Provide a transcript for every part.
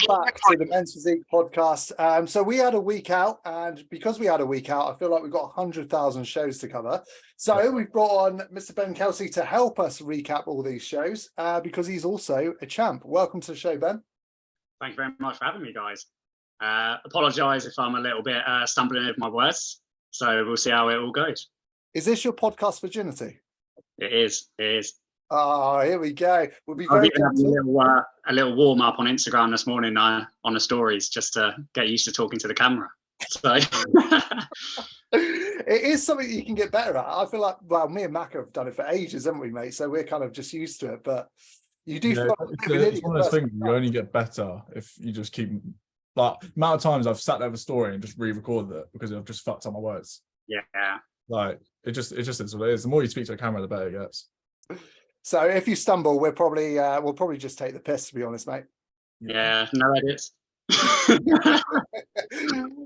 back to the Men's Physique podcast. So we had a week out, and because we had a week out, I feel like we've got 100,000 shows to cover. So we've brought on Mr. Ben Kelsey to help us recap all these shows because he's also a champ. Welcome to the show, Ben. Thank you very much for having me, guys. Apologise if I'm a little bit stumbling over my words. So we'll see how it all goes. Is this your podcast virginity? It is. Oh, here we go. We'll be I've very even had a little warm up on Instagram this morning on the stories just to get used to talking to the camera. So it is something you can get better at. I feel like, well, me and Mac have done it for ages, haven't we, mate? So we're kind of just used to it. But you do. It's one of those things you only get better if you just keep. Like, amount of times I've sat there with a story and just re-recorded it because I've just fucked up my words. Yeah. Like it just is what it is. The more you speak to a camera, the better it gets. So if you stumble, we'll probably just take the piss, to be honest, mate. Yeah, no idiots.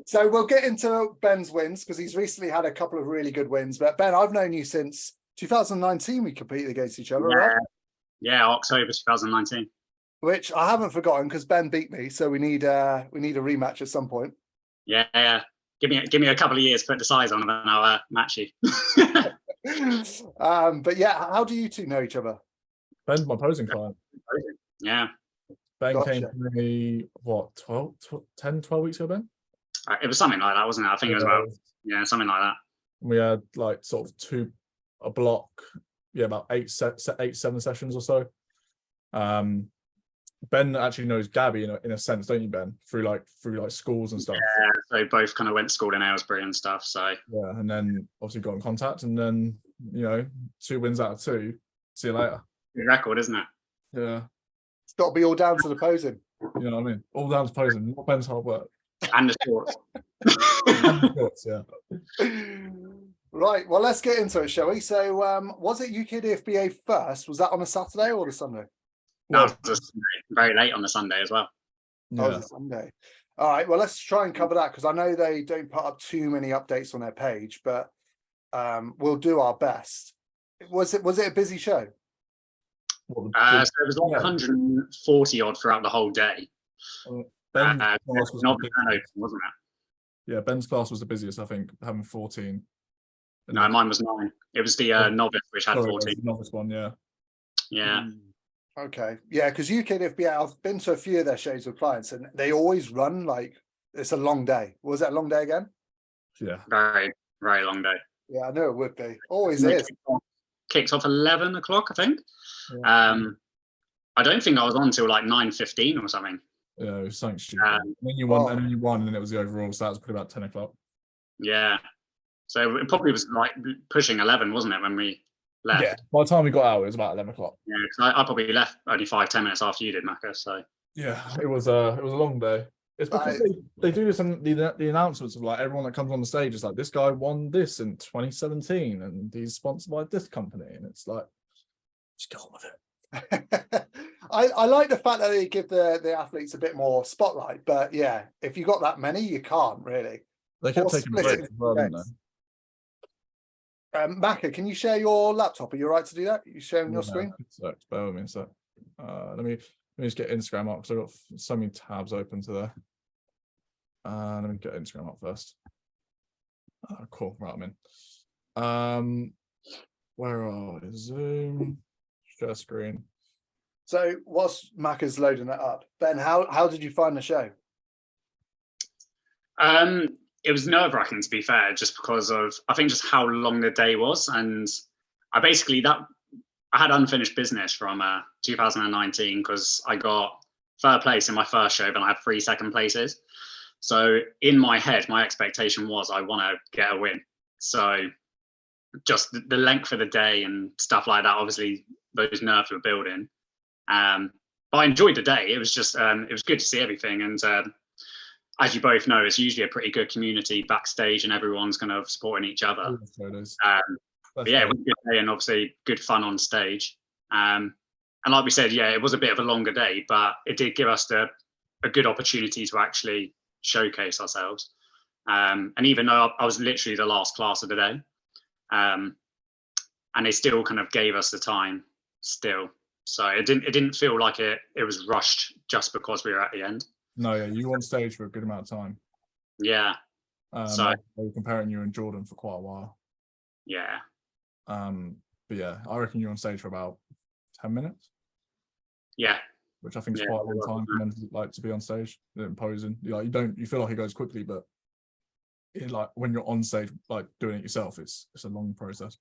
So we'll get into Ben's wins because he's recently had a couple of really good wins. But Ben, I've known you since 2019. We competed against each other, right? Yeah, October 2019. Which I haven't forgotten because Ben beat me, so we need a rematch at some point. Yeah. Give me a couple of years to put the size on, and then I'll match you. But yeah, how do you two know each other? Ben's my posing client. Yeah. Ben came to me, 12 weeks ago, Ben? It was something like that, wasn't it? I think it was about, something like that. We had like sort of a block, about 7 sessions or so. Ben actually knows Gabby in a sense, don't you, Ben? Through schools and stuff. Yeah, so both kind of went to school in Aylesbury and stuff. So yeah, and then obviously got in contact, and then 2 wins out of 2. See you later. Good record, isn't it? Yeah, It's got to be all down to the posing. You know what I mean? All down to posing, not Ben's hard work. And the shorts. And the shorts, yeah. Right, well, let's get into it, shall we? So, was it UKDFBA first? Was that on a Saturday or the Sunday? No, it was very late on the Sunday as well. Oh, it was a Sunday. All right, well, let's try and cover that because I know they don't put up too many updates on their page, but we'll do our best. Was it a busy show? So it was like 140 odd throughout the whole day. Ben's class was wasn't it? Yeah, Ben's class was the busiest, I think, having 14. No, mine was 9. It was the novice which had 14. The novice one, yeah. Yeah. Okay, yeah, because UKDFBA, I've been to a few of their shows with clients, and they always run like it's a long day. Was that a long day again? Yeah, very, very long day. Yeah, I knew it would be. Always is. Kicks off 11 o'clock, I think. Yeah. I don't think I was on until like 9:15 or something. Yeah, it was something stupid. And then you won, and then it was the overall, so that was probably about 10 o'clock. Yeah, so it probably was like pushing 11, wasn't it, when we left? Yeah, by the time we got out, it was about 11 o'clock. Yeah, because I probably left only 5-10 minutes after you did, Macca. So yeah, it was a long day. It's because they do this and the announcements of like everyone that comes on the stage is like, this guy won this in 2017 and he's sponsored by this company, and it's like, just get on with it. I like the fact that they give the athletes a bit more spotlight, but yeah, if you got that many, you can't really. They kept taking breaks as well, didn't they? Macca, can you share your laptop? Are you all right to do that? You sharing your screen? Bear with me a sec. Let me just get Instagram up because I've got so many tabs open to there. Let me get Instagram up first. Cool, right, I'm in. Where are we? Zoom, share screen. So whilst Macca's loading that up, Ben, how did you find the show? It was nerve-wracking, to be fair, just because of, I think, just how long the day was. And I had unfinished business from 2019 because I got 3rd place in my first show, but I had 3 second places. So in my head, my expectation was I want to get a win. So just the length of the day and stuff like that, obviously those nerves were building. But I enjoyed the day. It was just, it was good to see everything. And as you both know, it's usually a pretty good community backstage and everyone's kind of supporting each other. But yeah, it was a good day and obviously good fun on stage. And like we said, yeah, it was a bit of a longer day, but it did give us a good opportunity to actually showcase ourselves. And even though I was literally the last class of the day, and they still kind of gave us the time still. So it didn't feel like it was rushed just because we were at the end. No, yeah, you were on stage for a good amount of time. Yeah. So they were comparing you and Jordan for quite a while. yeah. But yeah, I reckon you're on stage for about 10 minutes. Yeah. Which I think is quite a long time for men to be on stage and posing. You feel like it goes quickly, but when you're on stage, like doing it yourself, it's a long process.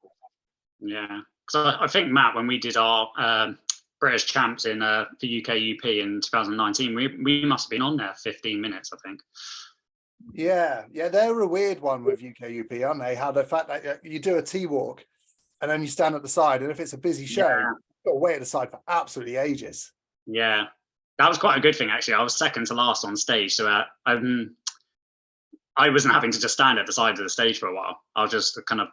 Yeah. Because I think, Matt, when we did our British champs in for UKUP in 2019, we must have been on there 15 minutes, I think. Yeah, they're a weird one with UKUP, aren't they? How the fact that you do a T-walk and then you stand at the side, and if it's a busy show, you've got to wait at the side for absolutely ages. Yeah, that was quite a good thing, actually. I was second to last on stage, so I wasn't having to just stand at the side of the stage for a while. I was just kind of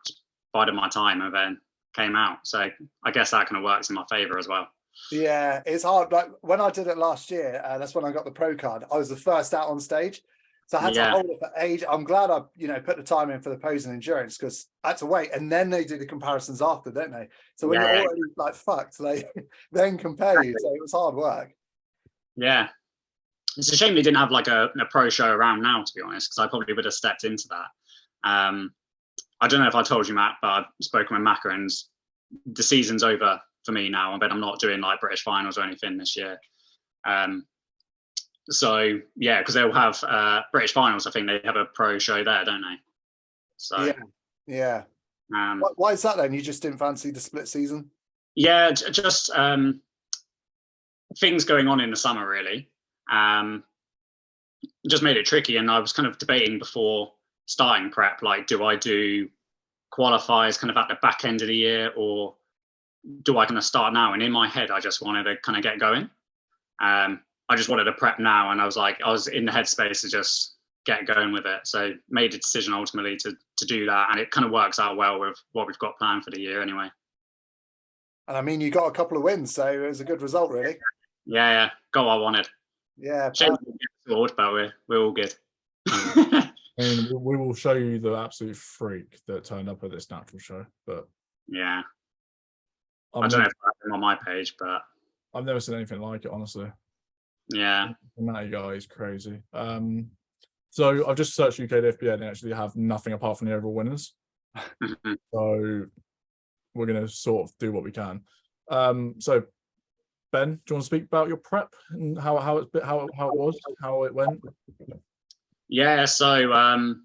biding my time and then came out. So I guess that kind of works in my favour as well. Yeah, it's hard. Like when I did it last year, that's when I got the pro card. I was the first out on stage. So I had to hold it for age. I'm glad I, put the time in for the pose and endurance, because I had to wait. And then they do the comparisons after, don't they? So when you're already like fucked, they then compare you. So it was hard work. Yeah. It's a shame they didn't have like a pro show around now, to be honest, because I probably would have stepped into that. I don't know if I told you, Matt, but I've spoken with Macca, and the season's over for me now. I bet I'm not doing like British finals or anything this year. So yeah, because they'll have British finals. I think they have a pro show there, don't they? So yeah. Why is that then? You just didn't fancy the split season? Yeah, just things going on in the summer really. Just made it tricky, and I was kind of debating before starting prep, like, do I do qualifiers kind of at the back end of the year, or do I kind of start now? And in my head, I just wanted to kind of get going. I just wanted to prep now, and I was in the headspace to just get going with it. So made a decision ultimately to do that, and it kind of works out well with what we've got planned for the year anyway. And I mean, you got a couple of wins, so it was a good result, really. Yeah, got what I wanted. Yeah, shame we get scored, but we're all good. And we will show you the absolute freak that turned up at this natural show. But yeah, I don't know if that's on my page, but I've never seen anything like it, honestly. Yeah, the Matty guy is crazy. So I've just searched UKDFBA and they actually have nothing apart from the overall winners. So we're going to sort of do what we can. So Ben, do you want to speak about your prep and how it went? Yeah, so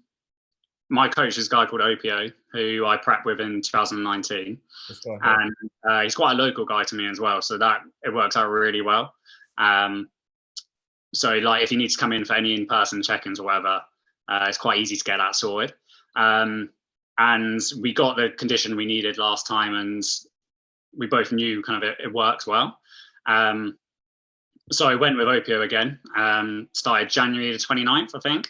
my coach is a guy called Opio, who I prepped with in 2019, and he's quite a local guy to me as well, so that it works out really well. So like if you need to come in for any in-person check-ins or whatever, it's quite easy to get that sorted. And we got the condition we needed last time, and we both knew kind of it works well. So I went with Opio again, started January the 29th, I think,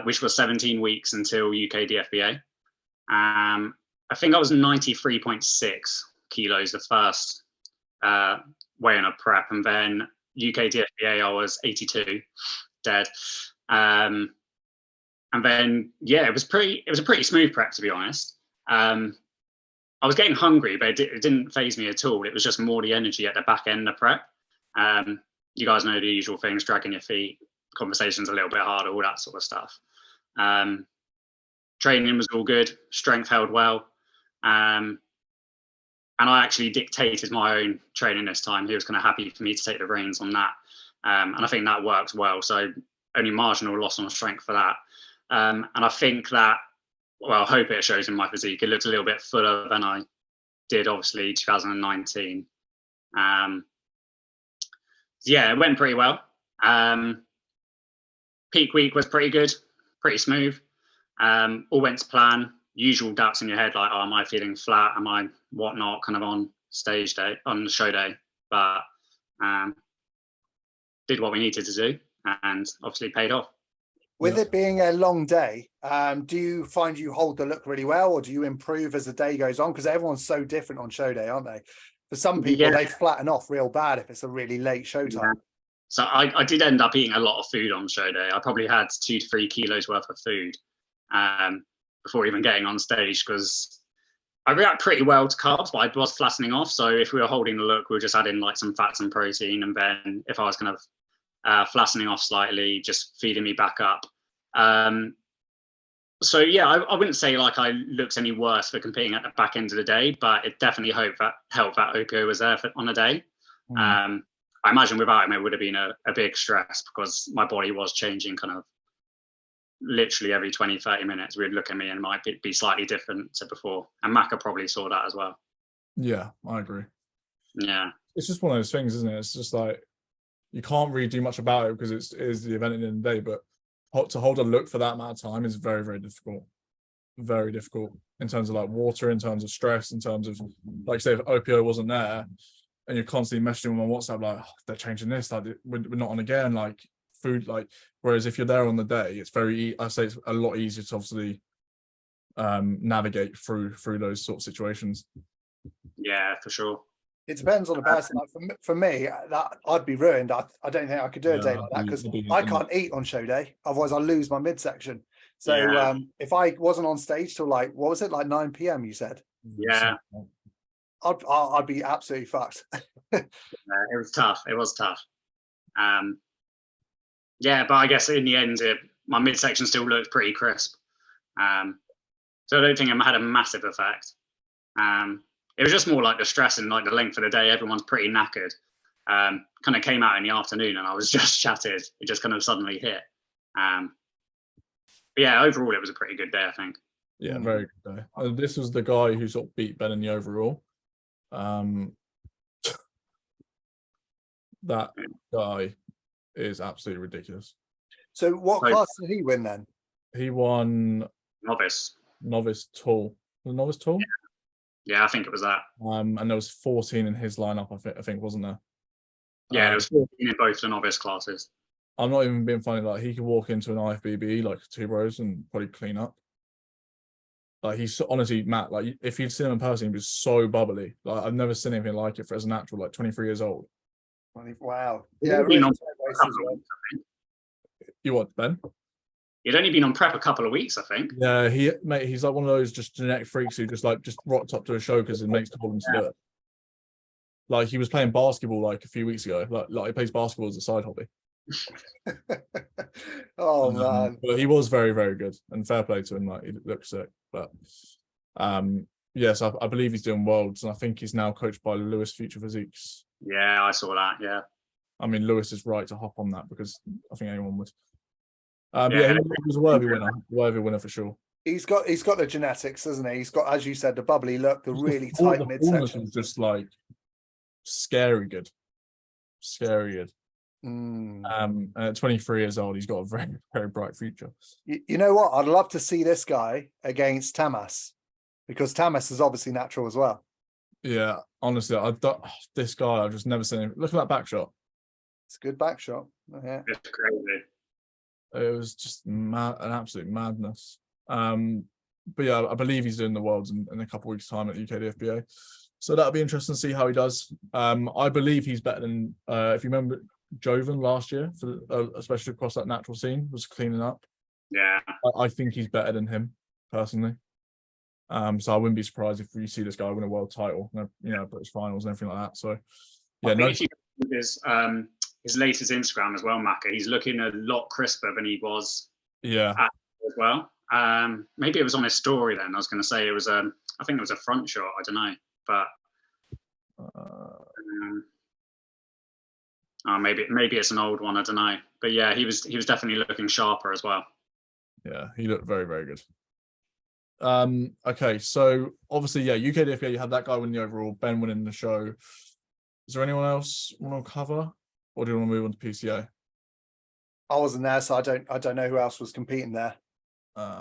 which was 17 weeks until UKDFBA. I think I was 93.6 kilos the first weigh-in of prep, and then UKDFBA I was 82 dead. And then yeah, it was a pretty smooth prep, to be honest. I was getting hungry, but it didn't faze me at all. It was just more the energy at the back end of prep. You guys know the usual things: dragging your feet, conversations a little bit harder, all that sort of stuff. Training was all good, strength held well, and I actually dictated my own training this time. He was kind of happy for me to take the reins on that, and I think that worked well. So only marginal loss on strength for that, and I think that, well, I hope it shows in my physique. It looked a little bit fuller than I did, obviously, 2019. Yeah, it went pretty well. Peak week was pretty good, pretty smooth. All went to plan. Usual doubts in your head, like, oh, am I feeling flat? Am I whatnot? Kind of on stage day, on the show day, but did what we needed to do, and obviously paid off. With it being a long day, do you find you hold the look really well, or do you improve as the day goes on? Because everyone's so different on show day, aren't they? For some people, they flatten off real bad if it's a really late showtime. Yeah. So I did end up eating a lot of food on show day. I probably had 2 to 3 kilos worth of food before even getting on stage, because I react pretty well to carbs, but I was flattening off. So if we were holding the look, we were just adding like some fats and protein. And then if I was kind of flattening off slightly, just feeding me back up. So yeah, I wouldn't say like I looked any worse for competing at the back end of the day, but it definitely helped that Opio was there on the day. I imagine without him, it would have been a big stress because my body was changing kind of literally every 20, 30 minutes. We'd look at me and it might be slightly different to before. And Maka probably saw that as well. Yeah, I agree. Yeah. It's just one of those things, isn't it? It's just like, you can't really do much about it because it is the event at the end of the day, but to hold a look for that amount of time is very, very difficult. Very difficult in terms of like water, in terms of stress, in terms of, like, say, if Opio wasn't there and you're constantly messaging them on WhatsApp, like, oh, they're changing this, like, we're not on again, like, food, like, whereas if you're there on the day, it's I say it's a lot easier to obviously navigate through those sort of situations. Yeah, for sure. It depends on the person. Like for me, that I'd be ruined. I don't think I could do a day like that because I can't eat on show day. Otherwise, I lose my midsection. So if I wasn't on stage till like, what was it, like 9 p.m. you said? Yeah. I'd be absolutely fucked. It was tough. It was tough. Yeah, but I guess in the end, my midsection still looked pretty crisp. So I don't think it had a massive effect. It was just more like the stress and like the length of the day. Everyone's pretty knackered. Kind of came out in the afternoon and I was just shattered. It just kind of suddenly hit. But yeah, overall it was a pretty good day, I think. Yeah, very good day. This was the guy who sort of beat Ben in the overall. That guy is absolutely ridiculous. So what class did he win then? He won novice tall. Was it novice tall? Yeah, I think it was that. And there was 14 in his lineup, I think, wasn't there? Yeah, there was 14 in both the novice classes. I'm not even being funny. Like, he could walk into an IFBB like 2 rows and probably clean up. Like, he's honestly, Matt, like, if you'd seen him in person, he was so bubbly. Like, I've never seen anything like it for as a natural, like 23 years old. Wow. Yeah, really. You what, Ben? He'd only been on prep a couple of weeks, I think. Yeah, he's like one of those just genetic freaks who just rocked up to a show because it makes told him to do it. Like, he was playing basketball like a few weeks ago. Like he plays basketball as a side hobby. Oh man. But he was very, very good, and fair play to him. Like, he looked sick. But yes, I believe he's doing worlds, and I think he's now coached by Lewis Future Physiques. Yeah, I saw that. Yeah. I mean, Lewis is right to hop on that because I think anyone would. Yeah, he was a worthy winner for sure. He's got the genetics, doesn't he? He's got, as you said, the bubbly look, the really tight midsection. Was just like scary good. And at 23 years old, he's got a very, very bright future. You know what? I'd love to see this guy against Tamas, because Tamas is obviously natural as well. Yeah, honestly, this guy, I've just never seen him. Look at that back shot. It's a good back shot. Yeah, it's crazy. It was just an absolute madness. But yeah, I believe he's doing the worlds in a couple of weeks' time at UKDFBA. So that'll be interesting to see how he does. I believe he's better than, if you remember, Joven last year, especially across that natural scene, was cleaning up. Yeah. I think he's better than him, personally. So I wouldn't be surprised if we see this guy win a world title, British finals and everything like that. So yeah, if you his latest Instagram as well, Maka, he's looking a lot crisper than he was. Yeah. As well. Maybe it was on his story then. I was going to say it was I think it was a front shot. I don't know, but maybe it's an old one. I don't know, but yeah, he was definitely looking sharper as well. Yeah, he looked very, very good. Okay, so obviously, yeah, UKDFBA, you had that guy winning the overall, Ben winning the show. Is there anyone else you want to cover, or do you want to move on to PCA? I wasn't there, so I don't know who else was competing there.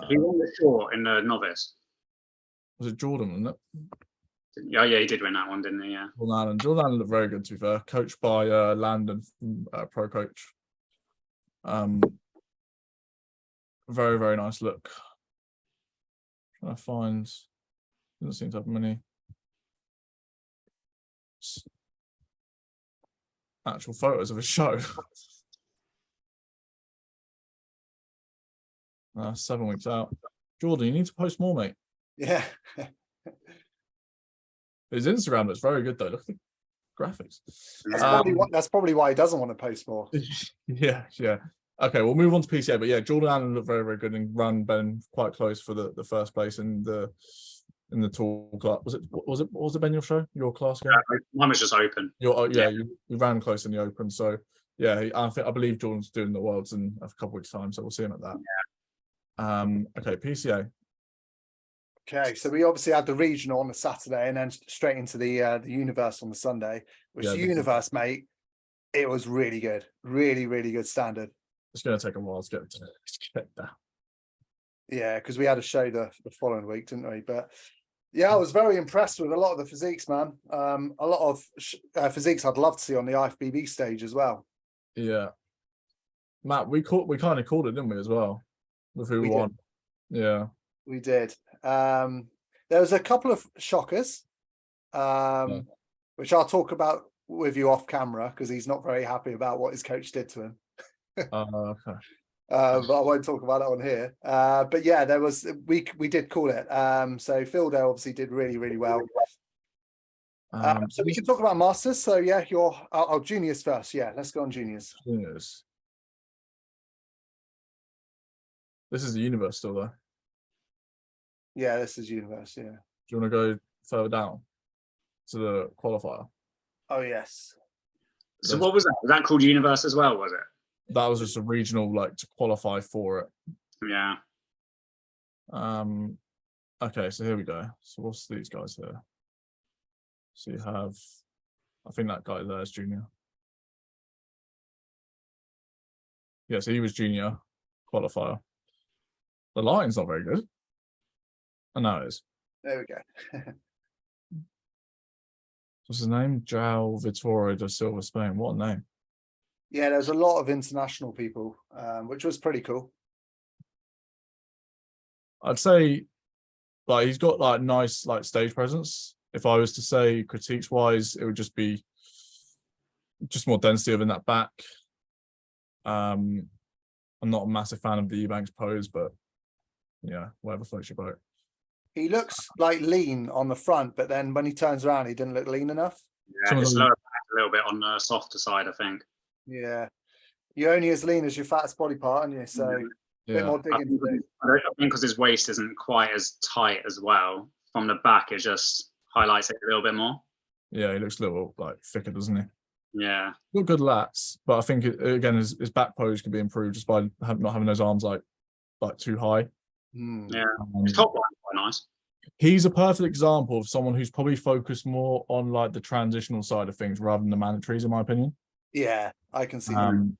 He won the short in the novice. Was it Jordan, wasn't it? Yeah, he did win that one, didn't he? Yeah. Jordan Allen looked very good, to be fair. Coached by Landon, pro coach. Very, very nice look. Trying to find, doesn't seem to have many actual photos of a show. 7 weeks out. Jordan, you need to post more, mate. Yeah. His Instagram looks very good though. Look at graphics. That's probably why he doesn't want to post more. Yeah. Okay, we'll move on to PCA, but yeah, Jordan Allen looked very, very good and ran Ben quite close for the first place in the tall class. Was it Ben, your show, your class game? Mine was just open. You ran close in the open, so yeah, I believe Jordan's doing the worlds in a couple weeks' time, so we'll see him at that. Okay, PCA. Okay, so we obviously had the regional on the Saturday and then straight into the Universe on the Sunday, which Universe, mate, it was really good. Really, really good standard. It's going to take a while to get down. Yeah, because we had a show the following week, didn't we? But yeah, I was very impressed with a lot of the physiques, man. A lot of physiques I'd love to see on the IFBB stage as well. Yeah. Matt, we kind of called it, didn't we, as well? With who won. Yeah. We did. There was a couple of shockers, which I'll talk about with you off camera because he's not very happy about what his coach did to him. Okay. But I won't talk about it on here. But yeah, there was we did call it. So Phildo obviously did really, really well. So we can talk about Masters. So yeah, I'll juniors first. Yeah, let's go on juniors. Juniors. This is the Universe still though. Yeah, this is Universe. Yeah. Do you want to go further down to the qualifier? Oh yes. So what was that? Was that called Universe as well? Was it? That was just a regional, like, to qualify for it. Yeah. Okay, so here we go. So what's these guys here? So you have, I think that guy there is junior. Yeah, so he was junior qualifier. The line's not very good. Oh, no, it is. There we go. What's his name? João Vitória da Silva, Spain. What a name. Yeah, there's a lot of international people, which was pretty cool. I'd say, like, he's got like nice like stage presence. If I was to say critiques wise, it would just be just more density within that back. I'm not a massive fan of the Eubanks pose, but yeah, whatever floats your boat. He looks like lean on the front, but then when he turns around, he didn't look lean enough. Yeah, just lower back a little bit on the softer side, I think. Yeah, you're only as lean as your fattest body part, aren't you? So a bit more digging. I think because his waist isn't quite as tight as well. From the back, it just highlights it a little bit more. Yeah, he looks a little like thicker, doesn't he? Yeah. Got good lats, but I think again his back pose could be improved just by not having those arms like too high. Yeah, his top line's quite nice. He's a perfect example of someone who's probably focused more on like the transitional side of things rather than the mandatories, in my opinion. Yeah, I can see that.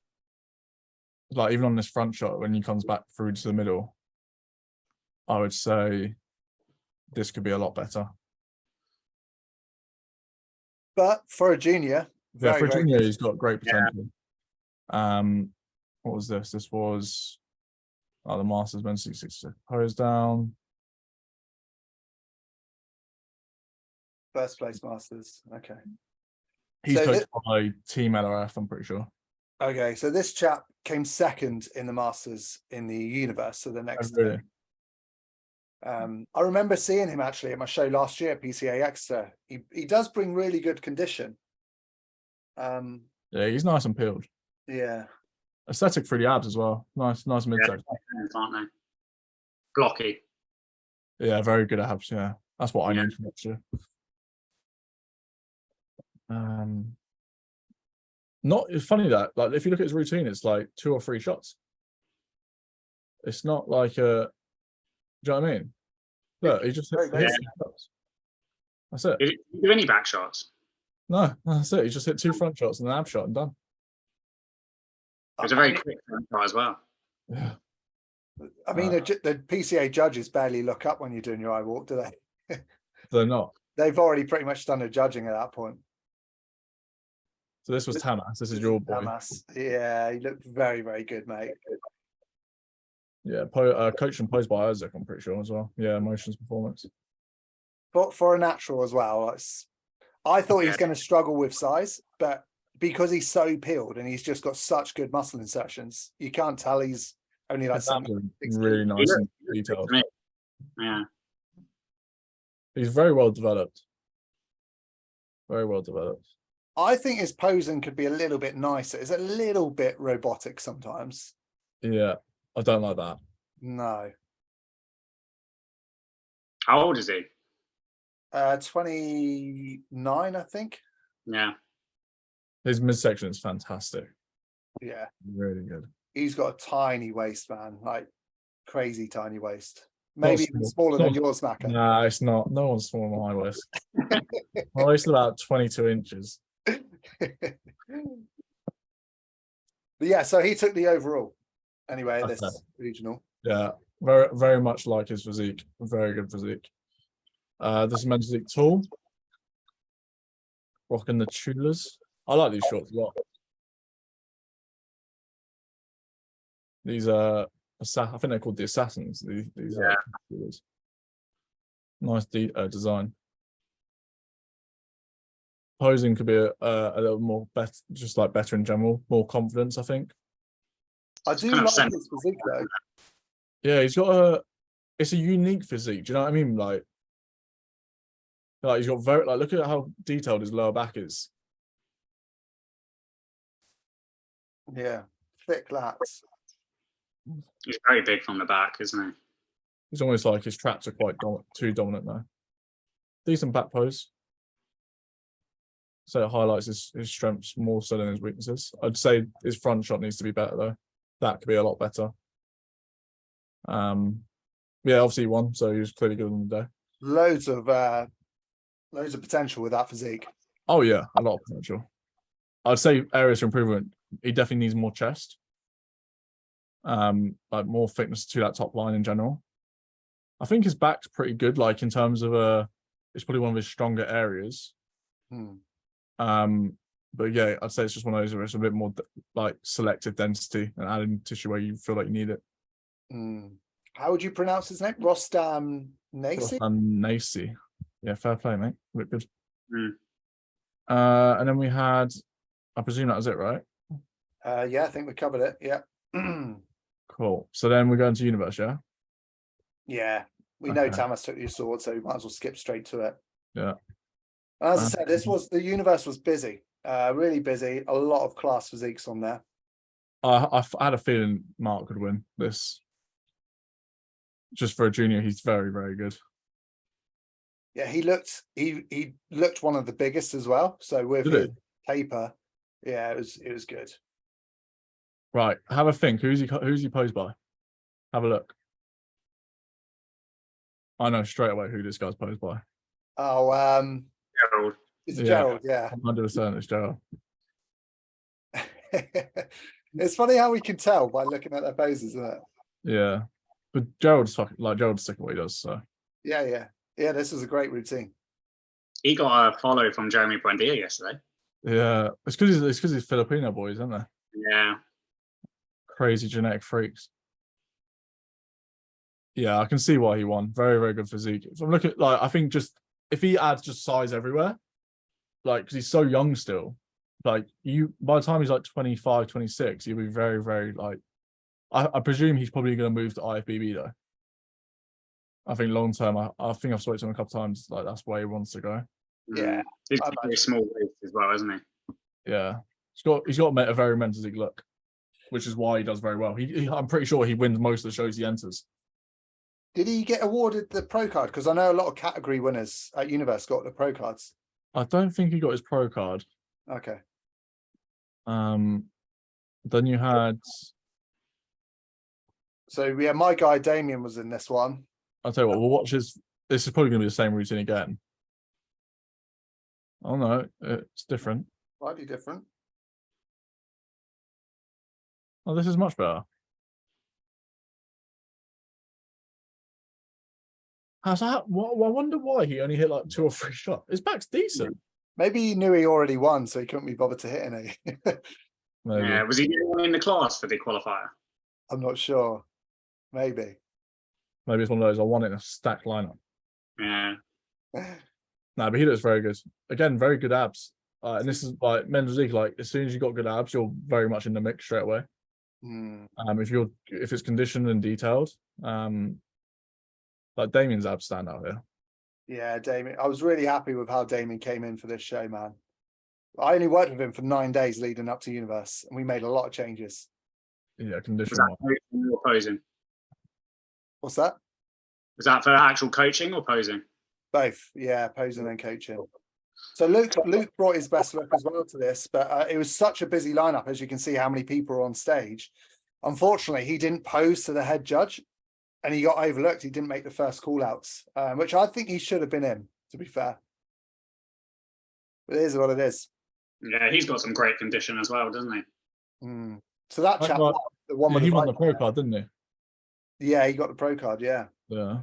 Like even on this front shot, when he comes back through to the middle, I would say this could be a lot better. But for a junior, for a junior, he's got great potential. Yeah. What was this? This was the Masters Men 666 pose down. First place Masters. Okay. He's coached by Team LRF, I'm pretty sure. Okay, so this chap came second in the Masters in the Universe, so the next day. I remember seeing him actually at my show last year at PCA Exeter. He does bring really good condition. Yeah, he's nice and peeled. Yeah. Aesthetic for the abs as well. Nice mid-section. Aren't they? Blocky. Yeah, very good abs, yeah. That's what I need for next year. It's funny that, like, if you look at his routine, it's like 2 or 3 shots. It's not like a, do you know what I mean? Look, he just hits shots. That's it. Did you do any back shots? No, that's it. He just hit 2 front shots and an ab shot and done. It was a very quick front shot as well. Yeah. I mean, the PCA judges barely look up when you're doing your eye walk, do they? They're not. They've already pretty much done the judging at that point. So this was Tamas. This is your boy. Tamas. Yeah, he looked very, very good, mate. Yeah, coached and posed by Isaac, I'm pretty sure as well. Yeah, motions performance. But for a natural as well, I thought he was going to struggle with size, but because he's so peeled and he's just got such good muscle insertions, you can't tell he's only like something really nice and detailed. Yeah. He's very well developed. Very well developed. I think his posing could be a little bit nicer. It's a little bit robotic sometimes. Yeah, I don't like that. No. How old is he? 29, I think. Yeah. His midsection is fantastic. Yeah. Really good. He's got a tiny waist, man. Like crazy tiny waist. Maybe even small. smaller than Not- yours, Macca. Nah, it's not. No one's smaller than my waist. My waist is about 22 inches. But yeah, so he took the overall. Anyway, Okay. this regional. Yeah, very, very much like his physique. Very good physique. This is men's physique tall. Rocking the Tudors. I like these shorts a lot. These I think they're called the Assassins. These Tudors. Nice design. Posing could be a little more better, just like better in general, more confidence, I think. I do kind of like his physique though. Yeah, he's got it's a unique physique. Do you know what I mean? Like he's got very, like, look at how detailed his lower back is. Yeah, thick lats. He's very big from the back, isn't he? It's almost like his traps are quite too dominant though. Decent back pose. So it highlights his strengths more so than his weaknesses. I'd say his front shot needs to be better though. That could be a lot better. Yeah, obviously he won, so he was clearly good on the day. Loads of potential with that physique. Oh yeah, a lot of potential. I'd say areas for improvement. He definitely needs more chest. Like more thickness to that top line in general. I think his back's pretty good, like in terms of it's probably one of his stronger areas. But yeah, I'd say it's just one of those where it's a bit more like selective density and adding tissue where you feel like you need it. How would you pronounce his name? Rostam Nacy? Nacy. Yeah, fair play, mate. Look good. Mm. And then we had, I presume that was it, right? Yeah, I think we covered it. Yeah. Cool. So then we're going to Universe, yeah? Yeah. We know Okay. Tamas took your sword, so we might as well skip straight to it. Yeah. As I said, the Universe was busy. Really busy. A lot of class physiques on there. I had a feeling Mark could win this. Just for a junior, he's very, very good. Yeah, he looked one of the biggest as well. So with his taper, yeah, it was good. Right, have a think. Who's he posed by? Have a look. I know straight away who this guy's posed by. Oh, Gerald. it's Gerald, yeah. 100% it's Gerald. It's funny how we can tell by looking at their poses, isn't it? Yeah. But Gerald's sick of what he does, so. Yeah. This was a great routine. He got a follow from Jeremy Buendia yesterday. Yeah, it's because he's Filipino boys, isn't they? Yeah. Crazy genetic freaks. Yeah, I can see why he won. Very, very good physique. If I'm looking like, I think just if he adds just size everywhere, like because he's so young still, like by the time he's like 25, 26, he'll be very, very like. I presume he's probably going to move to IFBB though. I think long term, I think I've spoken to him a couple times. Like that's where he wants to go. Yeah, He's got a very small waist as well, isn't he? Yeah, he's got a very men's physique look, which is why he does very well. I'm pretty sure he wins most of the shows he enters. Did he get awarded the pro card? Because I know a lot of category winners at Universe got the pro cards. I don't think he got his pro card. Okay. Then you had. So yeah, my guy Damien was in this one. I'll tell you what. We'll watch his. This is probably going to be the same routine again. Oh no, it's different. Slightly different. Oh, this is much better. How's that? I wonder why he only hit like 2 or 3 shots. His back's decent. Maybe he knew he already won, so he couldn't be bothered to hit any. Maybe. Yeah. Was he in the class for the qualifier? I'm not sure. Maybe. Maybe it's one of those. I want it in a stacked lineup. Yeah. Nah, but he looks very good. Again, very good abs. And this is like men's physique. Like as soon as you got good abs, you're very much in the mix straight away. If it's conditioned and detailed, like Damien's abs stand out here. Yeah, Damien. I was really happy with how Damien came in for this show, man. I only worked with him for 9 days leading up to Universe, and we made a lot of changes. Yeah, Was condition. that coaching or posing? What's that? Was that for actual coaching or posing? Both, yeah, posing and coaching. So Luke brought his best look as well to this, but it was such a busy lineup, as you can see how many people are on stage. Unfortunately, he didn't pose to the head judge, and he got overlooked. He didn't make the first call outs, which I think he should have been in, to be fair. But it is what it is. Yeah, he's got some great condition as well, doesn't he? So that chap, the one with he won the pro card, didn't he? Yeah, he got the pro card, yeah. Yeah.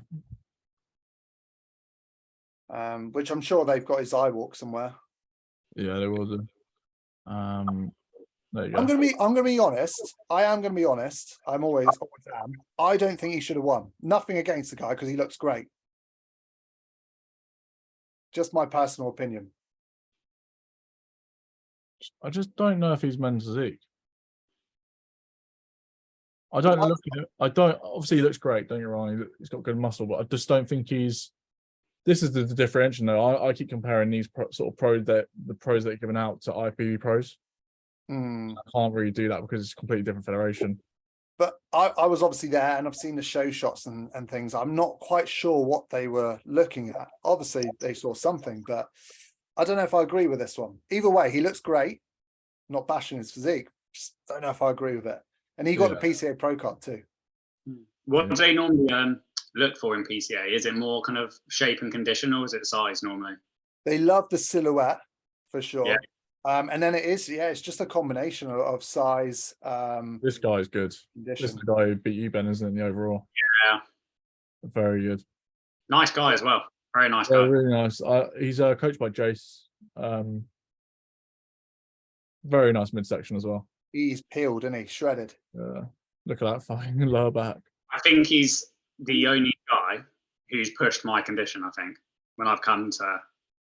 Which I'm sure they've got his eye walk somewhere. Yeah, they will do. There you go. I'm gonna be honest. I am gonna be honest. I'm always am. I don't think he should have won. Nothing against the guy because he looks great. Just my personal opinion. I just don't know if he's men's physique. I don't look at it. I don't. Obviously, he looks great. Don't get me wrong. He's got good muscle, but I just don't think he's. This is the differentiation, though. I keep comparing these sort of pros that the pros that are given out to IFBB pros. I can't really do that because it's a completely different federation. But I was obviously there, and I've seen the show shots and things. I'm not quite sure what they were looking at. Obviously, they saw something, but I don't know if I agree with this one. Either way, he looks great. Not bashing his physique. Just don't know if I agree with it. And he got the PCA Pro card too. What do they normally look for in PCA? Is it more kind of shape and condition, or is it size normally? They love the silhouette for sure. Yeah. And then it's just a combination of size. This guy's good. Condition. This is the guy who beat you, Ben, isn't it, in the overall? Yeah. Very good. Nice guy as well. Very nice Yeah, guy. really nice. He's coached by Jace. Very nice midsection as well. He's peeled, isn't he? Shredded. Yeah. Look at that fucking lower back. I think he's the only guy who's pushed my condition, I think, when I've come to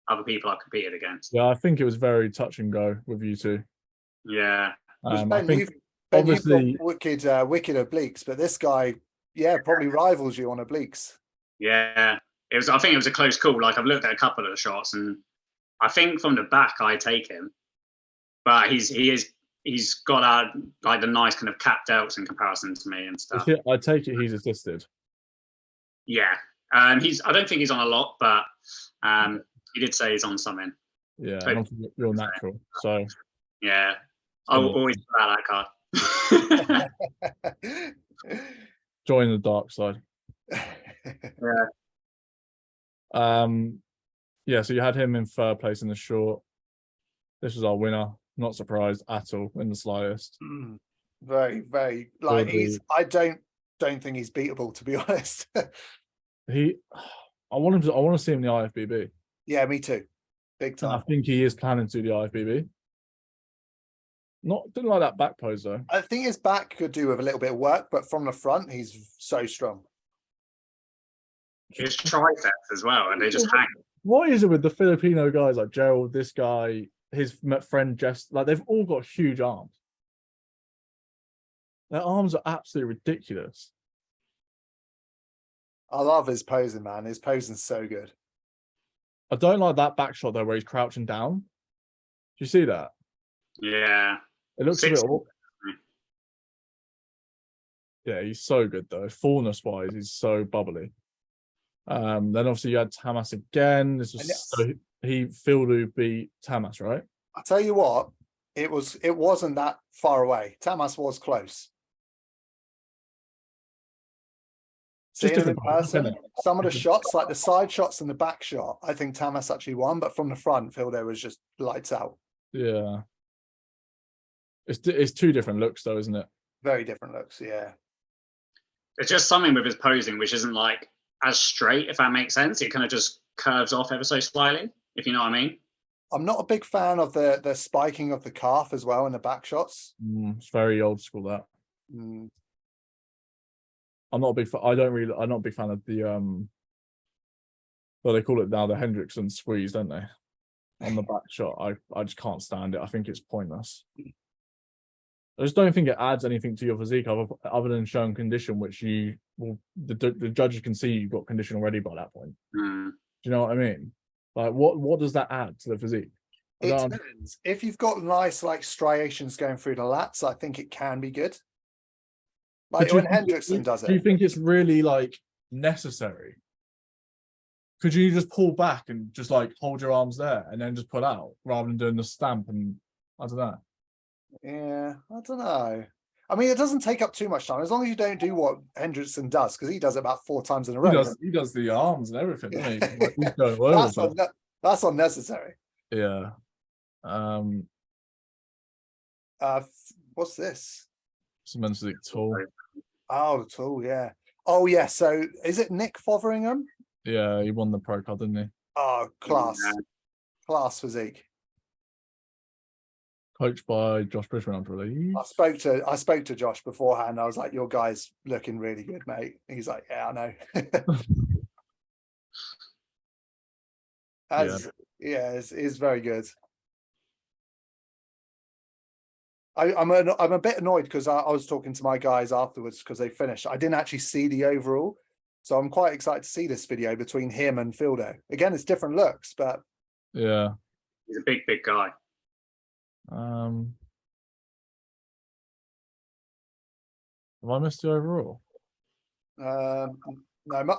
other people I've competed against. Yeah, I think it was very touch and go with you two. Yeah. Ben, I think obviously you've got wicked obliques, but this guy, probably rivals you on obliques. Yeah. I think it was a close call. Like, I've looked at a couple of the shots, and I think from the back I take him, but he's got like the nice kind of cap delts in comparison to me and stuff. I take it he's assisted. Yeah. I don't think he's on a lot, but he did say he's on something. Yeah, I don't think you're natural. So yeah. I'll always pull out that card. Join the dark side. Yeah. Yeah, so you had him in third place in the short. This was our winner. Not surprised at all in the slightest. Very, very like I don't think he's beatable, to be honest. I want to see him in the IFBB. Yeah, me too. Big time. I think he is planning to do the IFBB. Didn't like that back pose though. I think his back could do with a little bit of work, but from the front, he's so strong. His triceps as well, and they just hang. What is it with the Filipino guys like Gerald, this guy, his friend Jess? Like, they've all got huge arms. Their arms are absolutely ridiculous. I love his posing, man. His posing's so good. I don't like that back shot though, where he's crouching down. Do you see that? Yeah. It looks a bit awkward. Yeah, he's so good though. Fullness wise, he's so bubbly. Then obviously you had Tamas again. This was Phildu beat Tamas, right? I tell you what, it wasn't that far away. Tamas was close. Just Seeing him in person, some of the shots, like the side shots and the back shot, I think Tamas actually won, but from the front, Phildu was just lights out. Yeah. It's two different looks though, isn't it? Very different looks, yeah. It's just something with his posing which isn't like as straight, if that makes sense. It kind of just curves off ever so slightly, if you know what I mean. I'm not a big fan of the spiking of the calf as well in the back shots. It's very old school that. I'm not a big fan. I'm not a big fan of the well, they call it now the Hendrickson squeeze, don't they? On the back shot. I just can't stand it. I think it's pointless. I just don't think it adds anything to your physique other than showing condition, which the judges can see you've got condition already by that point. Do you know what I mean? Like, what does that add to the physique? I It don't- depends. If you've got nice like striations going through the lats, I think it can be good. But Like do you when think- Hendrickson does Do you it. think it's really like necessary? Could you just pull back and just like hold your arms there and then just pull out rather than doing the stamp? And I don't know. Yeah, I don't know. I mean, it doesn't take up too much time as long as you don't do what Hendrickson does, because he does it about 4 times in a row. He does the arms and everything, doesn't he? Yeah. Like, he's going all over the place. That's unnecessary. Yeah. What's this? Cement physique tool. Oh, the tool, yeah. Oh, yeah. So is it Nick Fotheringham? Yeah, he won the pro card, didn't he? Oh, class. Yeah. Class physique. Coached by Josh Bridgman, I believe. I spoke to Josh beforehand. I was like, your guy's looking really good, mate. He's like, yeah, I know. It's very good. I'm a bit annoyed because I was talking to my guys afterwards because they finished. I didn't actually see the overall, so I'm quite excited to see this video between him and Fildo. Again, it's different looks, but Yeah. He's a big guy. Have I missed the overall? no,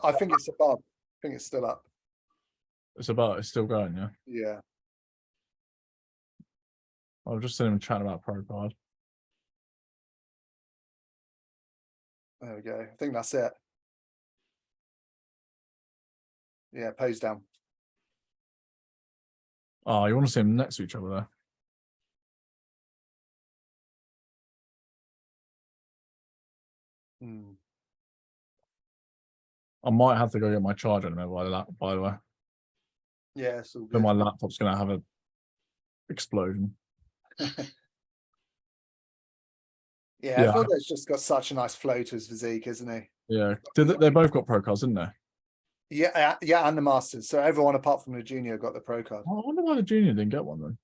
I think it's above. I think it's still up. It's still going, yeah. Yeah. I've just seen him chatting about pro card. There we go. I think that's it. Yeah, pose down. Oh, you want to see them next to each other there? I might have to go get my charger in a minute, by the way. Yeah, it's all But good. my laptop's going to have an explosion. Yeah, I feel that's just got such a nice flow to his physique, isn't he? Yeah. They both got pro cards, didn't they? Yeah, and the Masters. So everyone apart from the junior got the pro card. I wonder why the junior didn't get one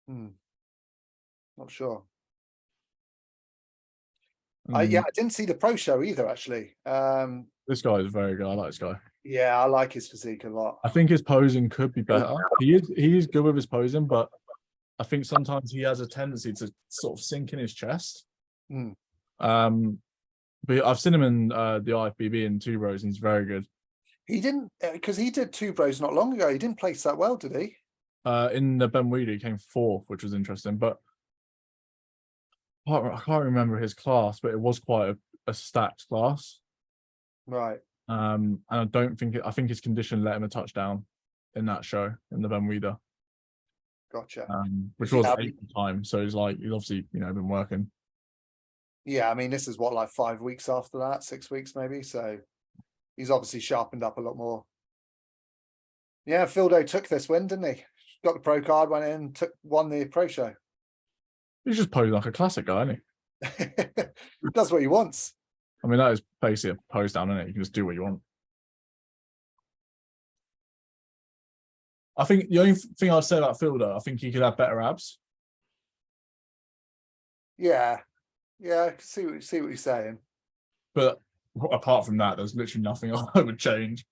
then. Not sure. Yeah, I didn't see the pro show either, actually. This guy is very good. I like this guy. Yeah, I like his physique a lot. I think his posing could be better. He is good with his posing, but I think sometimes he has a tendency to sort of sink in his chest. But I've seen him in the IFBB in 2 bros, and he's very good. He didn't, because he did 2 bros not long ago. He didn't place that well, did he? In the Ben Weedy, he came 4th, which was interesting. But I can't remember his class, but it was quite a stacked class. Right. And I think his condition let him a touchdown in that show in the Ben Weeder. Gotcha. Which was 8th time. So he's obviously, been working. Yeah, I mean, this is what, like 5 weeks after that, 6 weeks maybe. So he's obviously sharpened up a lot more. Yeah, Fildo took this win, didn't he? Got the pro card, went in, won the pro show. He's just posing like a classic guy, isn't he? Does what he wants. I mean, that is basically a pose down, isn't it? You can just do what you want. I think the only thing I'd say about Fildo, I think he could have better abs. Yeah. Yeah, I can see what you're saying. But apart from that, there's literally nothing I would change.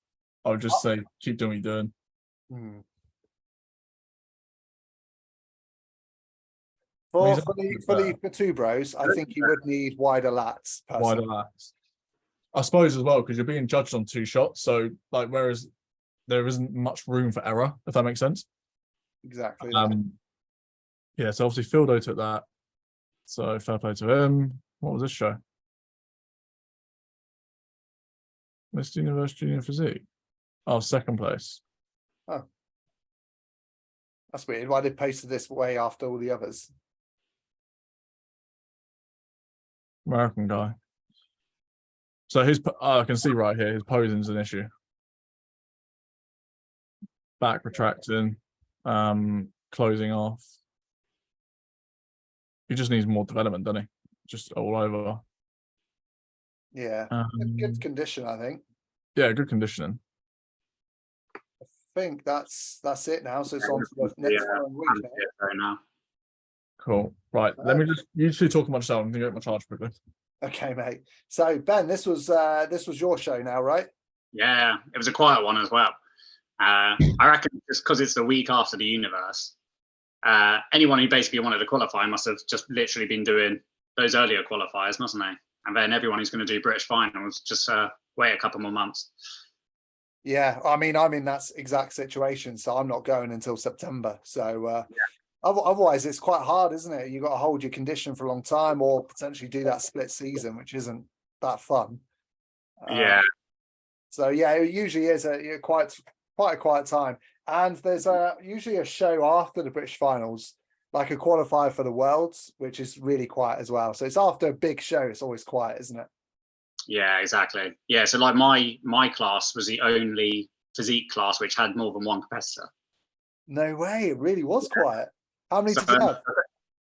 I would just say, keep doing what you're doing. For 2 bros, I think you would need wider lats. Personally. Wider lats. I suppose as well, because you're being judged on 2 shots. So, whereas there isn't much room for error, if that makes sense. Exactly. Yeah, so obviously Fildo took that. So fair play to him. What was this show? Mr. Universe Junior Physique. Oh, 2nd place. Oh. That's weird. Why they posted this way after all the others? American guy. So I can see right here, his posing's an issue. Back retracting, closing off. He just needs more development, doesn't he? Just all over. Yeah. Good condition, I think. Yeah, good conditioning. I think that's it now. So it's on to the next week now. Cool. Right. Let me just you two talk about yourself. I'm gonna get my charge quickly. Okay, mate. So Ben, this was your show now, right? Yeah, it was a quiet one as well. I reckon just because it's the week after the Universe, anyone who basically wanted to qualify must have just literally been doing those earlier qualifiers, mustn't they? And then everyone who's going to do British finals just wait a couple more months. Yeah, I mean, I'm in that exact situation, so I'm not going until September. So otherwise, it's quite hard, isn't it? You've got to hold your condition for a long time, or potentially do that split season, which isn't that fun. Yeah. So yeah, it usually is quite a quiet time, and there's usually a show after the British finals, like a qualifier for the Worlds, which is really quiet as well. So it's after a big show, it's always quiet, isn't it? Yeah, exactly. Yeah, so like my class was the only physique class which had more than one competitor. No way, it really was quiet. How many did you have?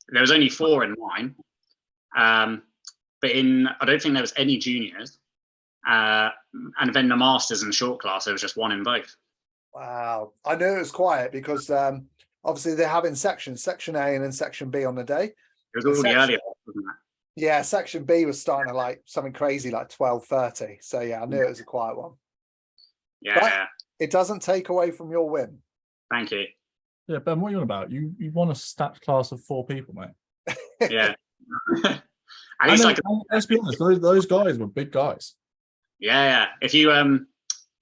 There was only 4 in mine, but I don't think there was any juniors. And then the masters and short class, there was just 1 in both. Wow, I knew it was quiet because obviously they're having sections, section A and then section B on the day. It was all the earlier, wasn't it? Yeah, section B was starting at like something crazy like 12:30. So yeah, I knew it was a quiet one. Yeah, but it doesn't take away from your win. Thank you. Yeah, Ben, what are you on about? You won a stacked class of 4 people, mate. Yeah. At least let's be honest, those guys were big guys. Yeah. If you I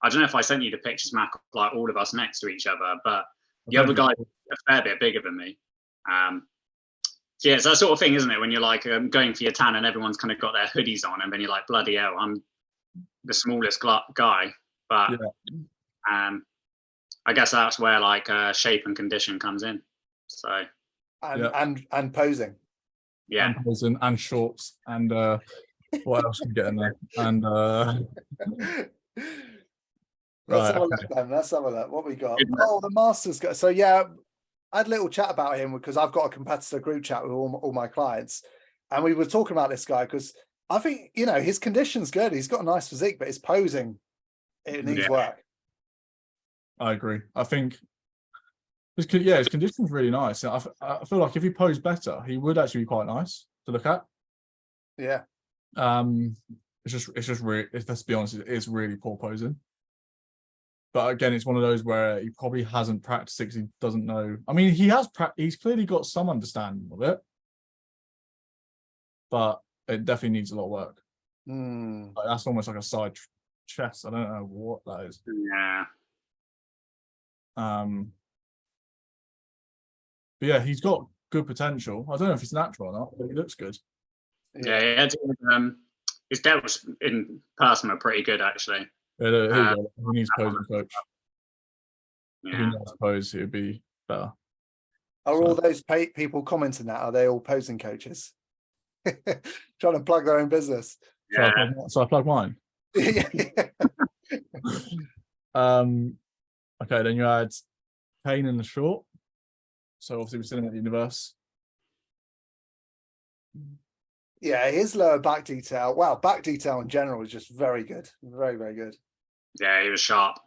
don't know if I sent you the pictures, Mac, like all of us next to each other, but the other guy a fair bit bigger than me. So yeah, it's that sort of thing, isn't it? When you're like going for your tan and everyone's kind of got their hoodies on, and then you're like, bloody hell, I'm the smallest guy. But I guess that's where like shape and condition comes in. So and posing. Yeah, and posing and shorts and what else can you get in there? And Let's have a look, then. Let's have a look. What we got? Oh, the Masters guy. So yeah, I had a little chat about him because I've got a competitor group chat with all my clients, and we were talking about this guy because I think his condition's good. He's got a nice physique, but his posing, it needs work. I agree. I think his condition's really nice. I feel like if he posed better, he would actually be quite nice to look at. Yeah. It's just really. Let's be honest, it's really poor posing. But again, it's one of those where he probably hasn't practiced it because he doesn't know. I mean, he's clearly got some understanding of it, but it definitely needs a lot of work. Like, that's almost like a side chest. I don't know what that is. Yeah. But yeah, he's got good potential. I don't know if he's natural or not, but he looks good. Yeah. His delts in person are pretty good, actually. Yeah, he needs a posing coach. Yeah. If he knows to pose, it would be better. Are all those people commenting that? Are they all posing coaches? Trying to plug their own business. Yeah. So I plug mine. Okay, then you had Kane in the short. So obviously we're sitting at the Universe. Yeah, his lower back detail. Well, back detail in general is just very good. Very, very good. Yeah, he was sharp.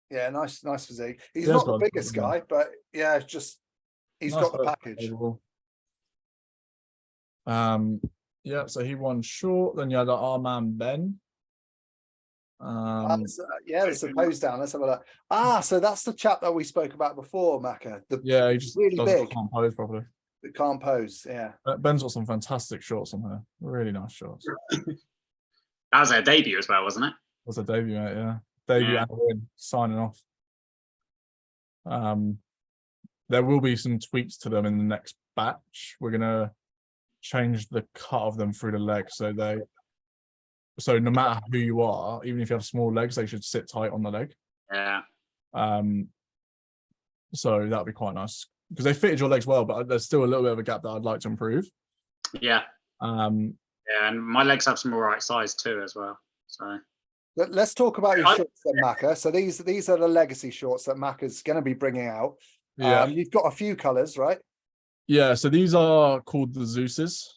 Yeah, nice physique. He's not the biggest guy, but yeah, it's just he's got the package. Yeah, so he won short. Then you had our man Ben. There's a pose down. Let's have a look. So that's the chap that we spoke about before, Macca. He just really big. Can't pose properly. It can't pose. Yeah. Ben's got some fantastic shorts on here. Really nice shorts. That was their debut as well, wasn't it? It was a debut, mate. Yeah, debut and a win. Signing off. There will be some tweaks to them in the next batch. We're gonna change the cut of them through the leg, so no matter who you are, even if you have small legs, they should sit tight on the leg. Yeah. So that'd be quite nice because they fitted your legs well, but there's still a little bit of a gap that I'd like to improve. Yeah. And my legs have some all right size too as well. So let's talk about your shorts then, Macca. So these are the legacy shorts that Macca's going to be bringing out. Yeah. You've got a few colors, right? Yeah. So these are called the Zeus's.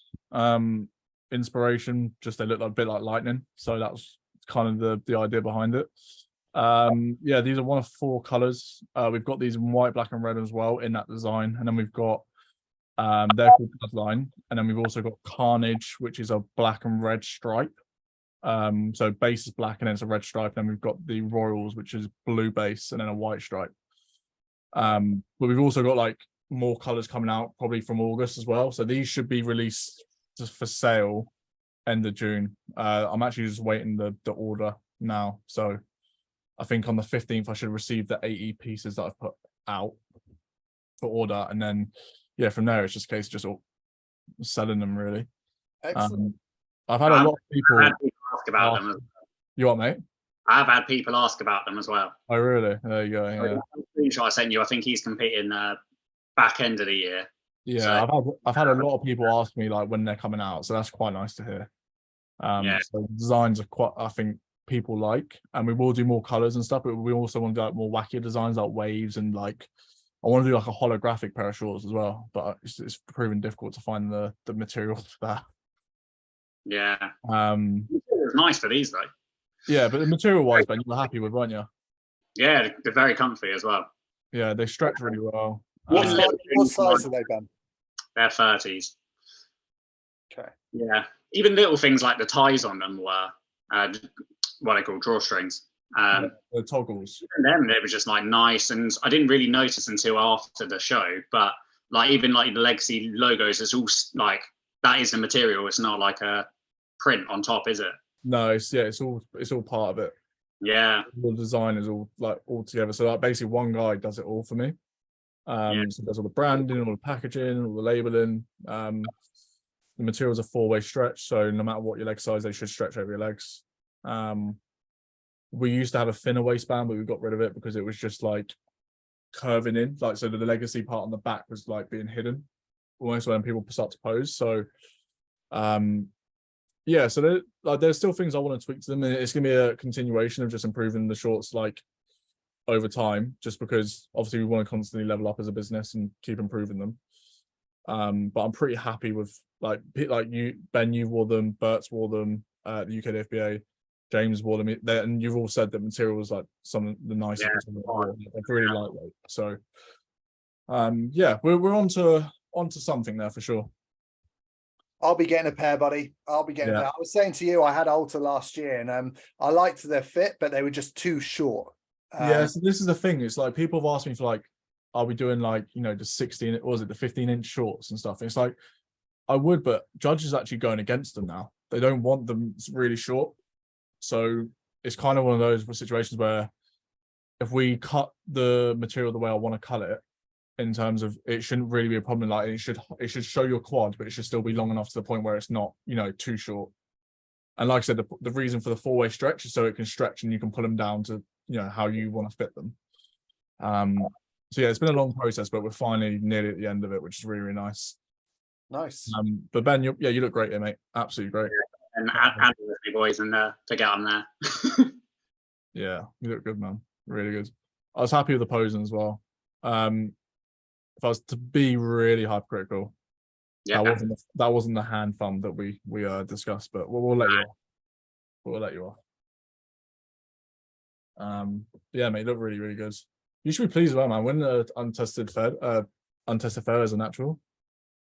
Inspiration, just they look a bit like lightning, so that's kind of the idea behind it. These are one of 4 colors. We've got these in white, black and red as well in that design, and then we've got they're called Bloodline, and then we've also got Carnage, which is a black and red stripe. So base is black and then it's a red stripe. Then we've got the Royals, which is blue base and then a white stripe. But we've also got like more colors coming out probably from August as well. So these should be released just for sale end of June. I'm actually just waiting the order now. So I think on the 15th, I should receive the 80 pieces that I've put out for order. And then, yeah, from there, it's just a case of just all selling them really. Excellent. I've had a lot of people ask about them. You what, mate? I've had people ask about them as well. Oh, really? There you go. Yeah. The screenshot I sent you, I think he's competing back end of the year. Yeah, so, I've had a lot of people ask me like when they're coming out, so that's quite nice to hear. So designs are quite, I think people like, and we will do more colors and stuff, but we also want to do like more wacky designs like waves, and like I want to do like a holographic pair of shorts as well, but it's proven difficult to find the material for that. Yeah. It's nice for these though. Yeah, but the material wise, Ben, you were happy with, weren't you? Yeah, they're very comfy as well. Yeah, they stretch really well. What size are they, Ben? They're 30s. Okay. Yeah, even little things like the ties on them were what I call drawstrings. The toggles. And then they were just like nice, and I didn't really notice until after the show. But like even like the Legacy logos, it's all like that is the material. It's not like a print on top, is it? No, it's all part of it. Yeah, the design is all together. So like basically one guy does it all for me. So does all the branding, all the packaging, all the labeling. The materials are 4-way stretch, so no matter what your leg size, they should stretch over your legs. We used to have a thinner waistband, but we got rid of it because it was just like curving in, like so the Legacy part on the back was like being hidden almost when people start to pose. So yeah, so there's still things I want to tweak to them, and it's gonna be a continuation of just improving the shorts like over time, just because obviously we want to constantly level up as a business and keep improving them. But I'm pretty happy with like you, Ben, you wore them, Bert's wore them, the UKDFBA, James wore them, and you've all said that material was like some of the nicest. They're really lightweight. So yeah, we're onto something there for sure. I'll be getting a pair, buddy. I'll be getting a pair. I was saying to you, I had Alta last year, and I liked their fit, but they were just too short. Yeah, so this is the thing. It's like people have asked me for like, are we doing like, you know, the 16, or was it the 15-inch shorts and stuff? And it's like, I would, but Judge is actually going against them now. They don't want them really short. So it's kind of one of those situations where if we cut the material the way I want to cut it, in terms of it shouldn't really be a problem. Like it should show your quad, but it should still be long enough to the point where it's not, you know, too short. And like I said, the reason for the 4-way stretch is so it can stretch and you can pull them down to, you know, how you want to fit them. So yeah, it's been a long process, but we're finally nearly at the end of it, which is really, really nice. Nice. But Ben, you look great here, mate. Absolutely great. And the boys and to get on there. Yeah, you look good, man. Really good. I was happy with the posing as well. If I was to be really hypercritical, that wasn't the hand thumb that we discussed, but we'll let you off. We'll let you off. Yeah, mate, you look really, really good. You should be pleased as well, man. When the untested fair is a natural,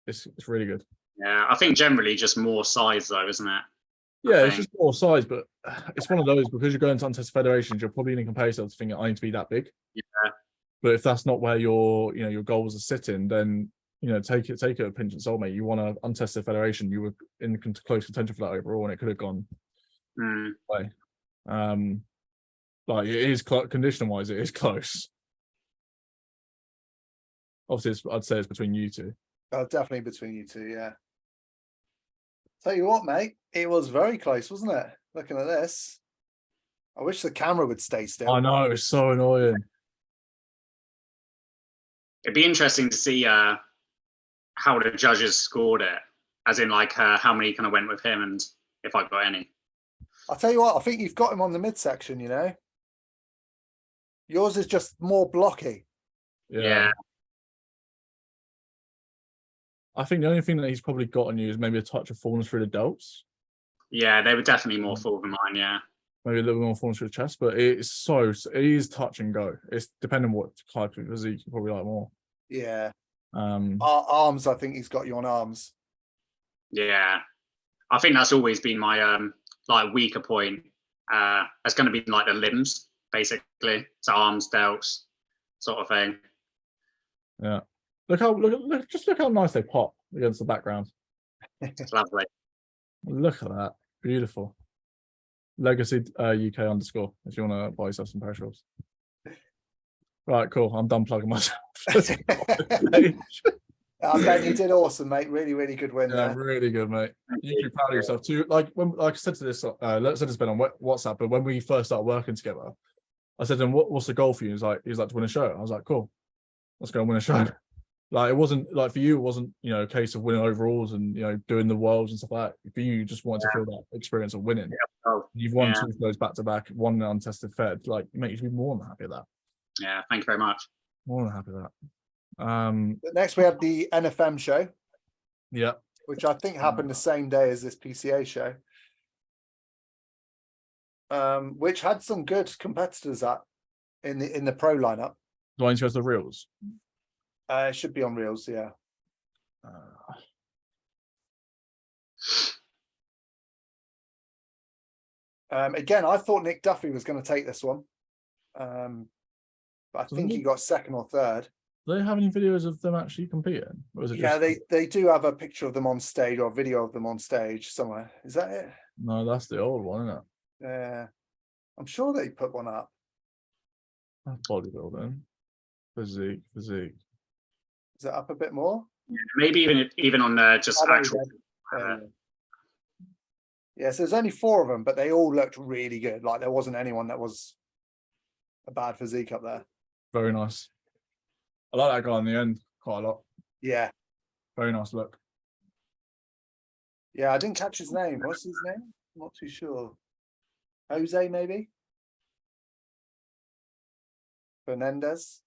it's really good. Yeah, I think generally just more size though, isn't it? Yeah, it's just more size, but it's one of those, because you're going to untested federations, you're probably going to compare yourself to thinking I need to be that big. Yeah. But if that's not where your goals are sitting, then take it a pinch of salt, mate. You want an untested federation, you were in close contention for that overall, and it could have gone way. Like it is condition wise, it is close. Obviously, I'd say it's between you two. Oh, definitely between you two, yeah. Tell you what, mate, it was very close, wasn't it? Looking at this, I wish the camera would stay still. I know, it's so annoying. It'd be interesting to see how the judges scored it, as in like how many kind of went with him, and if I got any. I'll tell you what, I think you've got him on the midsection. Yours is just more blocky. Yeah. I think the only thing that he's probably got on you is maybe a touch of fullness through the delts. Yeah, they were definitely more full than mine. Yeah. Maybe a little bit more fullness through the chest, but it is touch and go. It's depending on what type of physique you probably like more. Yeah. Arms, I think he's got you on arms. Yeah, I think that's always been my like weaker point is going to be like the limbs, basically. So arms, delts, sort of thing. Yeah. Look how nice they pop against the background. It's lovely. Look at that. Beautiful. Legacy UK _ if you want to buy yourself some paratroopers. Right, cool. I'm done plugging myself. Ben, you did awesome, mate. Really, really good win Yeah, there. really good, mate. You should be proud of yourself too. Like I said to this, let's say it's been on WhatsApp, but when we first started working together, I said to him, what's the goal for you? He was like to win a show. I was like, cool, let's go and win a show. Like, it wasn't like for you, it wasn't, a case of winning overalls and, doing the worlds and stuff like that. For you just wanted to feel that experience of winning. You've won 2 shows back to back, one untested fed. Like, mate, you should be more than happy with that. Yeah, thank you very much. More than happy with that. Next, we have the NFM show. Yeah. Which I think happened the same day as this PCA show. Which had some good competitors in the pro lineup. Do I need to go to the reels? It should be on reels, yeah. Again, I thought Nick Duffy was going to take this one. But I think he got second or third. Do they have any videos of them actually competing? Or is it Yeah, just... they do have a picture of them on stage or a video of them on stage somewhere. Is that it? No, that's the old one, isn't it? Yeah. I'm sure they put one up. That's bodybuilding. Physique. Is it up a bit more? Maybe even on just actual. Yeah, so there's only 4 of them, but they all looked really good. Like, there wasn't anyone that was a bad physique up there. Very nice. I like that guy in the end quite a lot. Yeah. Very nice look. Yeah, I didn't catch his name. What's his name? I'm not too sure. Jose, maybe? Fernandez.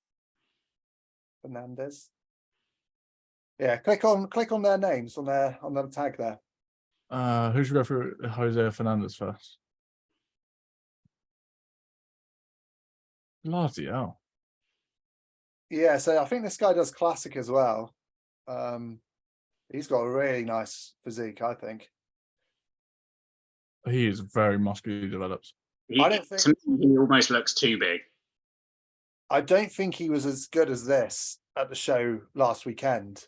Yeah, click on their names on the tag there. Who should go through Jose Fernandez first? Bloody hell. Yeah, so I think this guy does classic as well. He's got a really nice physique, I think. He is very muscularly developed. I don't think to me, he almost looks too big. I don't think he was as good as this at the show last weekend.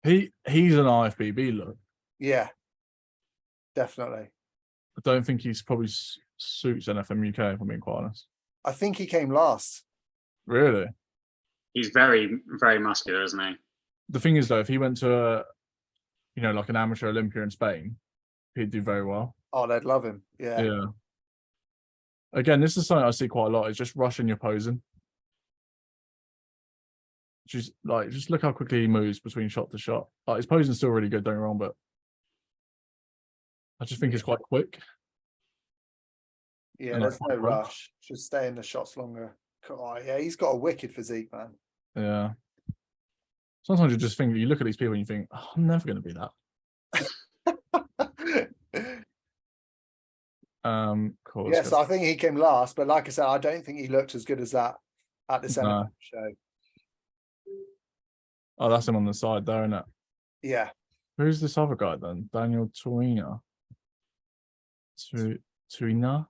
He's an IFBB look. Yeah, definitely. I don't think he's probably suits NFM UK, if I'm being quite honest. I think he came last. Really? He's very, very muscular, isn't he? The thing is, though, if he went to like an amateur Olympia in Spain, he'd do very well. Oh, they'd love him. Yeah. Yeah. Again, this is something I see quite a lot. Is just rushing your posing. Just look how quickly he moves between shot to shot. Like, his posing's still really good, don't get me wrong, but I just think it's quite quick. Yeah, there's no rush. Should stay in the shots longer. Oh, yeah, he's got a wicked physique, man. Yeah. Sometimes you just think, you look at these people and you think, oh, I'm never going to be that. Cool. Yes, I think he came last, but like I said, I don't think he looked as good as that at this NFM show. Oh, that's him on the side there, isn't it? Yeah. Who's this other guy then? Daniel Tuina. Tuina?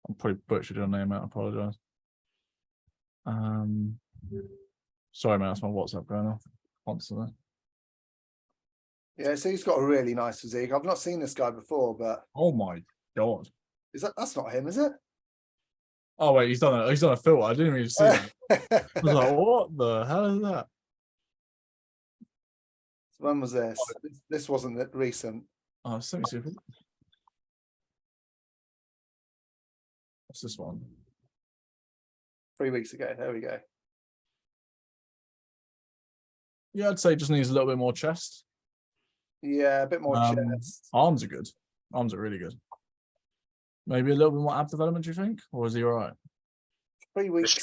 I'm probably butchered your name out. I apologize. Sorry, man. That's my WhatsApp going off constantly. Yeah, so he's got a really nice physique. I've not seen this guy before, but oh my god, that's not him, is it? Oh wait, he's done a filter. I didn't even see that. I was like, what the hell is that? When was this? This wasn't that recent. Oh, let me see. What's this one? 3 weeks ago. There we go. Yeah, I'd say just needs a little bit more chest. Yeah, a bit more chest. Arms are good. Arms are really good. Maybe a little bit more ab development, do you think? Or is he all right? 3 weeks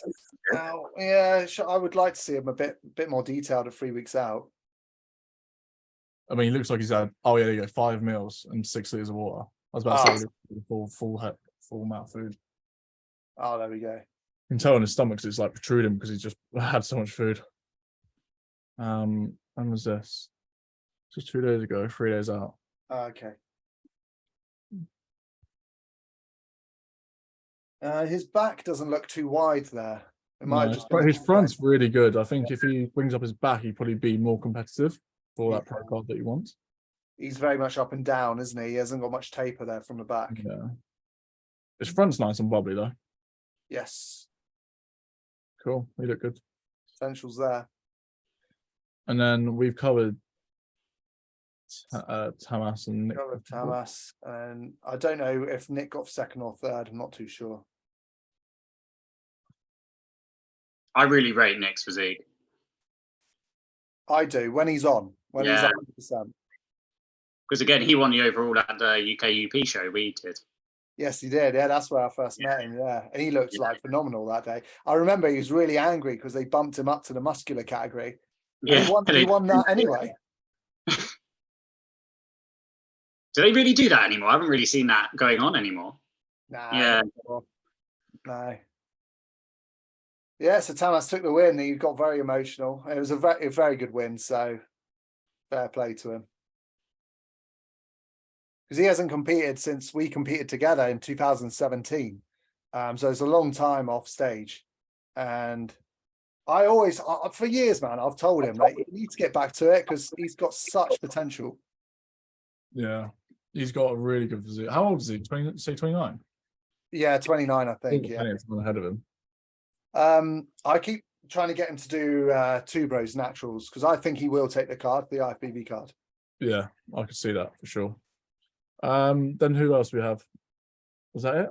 out. Yeah, I would like to see him a bit more detailed at 3 weeks out. I mean, he looks like he's had, oh yeah, there you go, 5 meals and 6 liters of water. I was about to say full amount of food. Oh, there we go. You can tell on his stomach because it's like protruding because he's just had so much food. When was this? Just 2 days ago, 3 days out. Okay. His back doesn't look too wide there. It might No, just but be his front's really good. I think if he brings up his back, he'd probably be more competitive for that pro card that he wants. He's very much up and down, isn't he? He hasn't got much taper there from the back. Yeah. His front's nice and wobbly though. Yes, Cool. He look good. potential's there. And then we've covered Tamas and Nick. Covered Tamas, and I don't know if Nick got second or third. I'm not too sure. I really rate Nick's physique. I do when he's on. When he's Yeah. 100%. Because again, he won the overall at the UKUP show we did. Yes, he did. Yeah, that's where I first met him. Yeah, and he looked like phenomenal that day. I remember he was really angry because they bumped him up to the muscular category. Yeah, He won that anyway. Do they really do that anymore? I haven't really seen that going on anymore. Nah, Yeah. no. Yeah, so Tamas took the win. He got very emotional. It was a very good win. So fair play to him. Because he hasn't competed since we competed together in 2017. So it's a long time off stage. And I always, for years, man, I've told him like he needs to get back to it because he's got such potential. Yeah. He's got a really good physique. How old is he? 29? Yeah, 29, I think. Yeah. I'm ahead of him. I keep trying to get him to do Two Bros Naturals because I think he will take the card, the IFBB card. Yeah, I could see that for sure. Then who else we have? Was that it?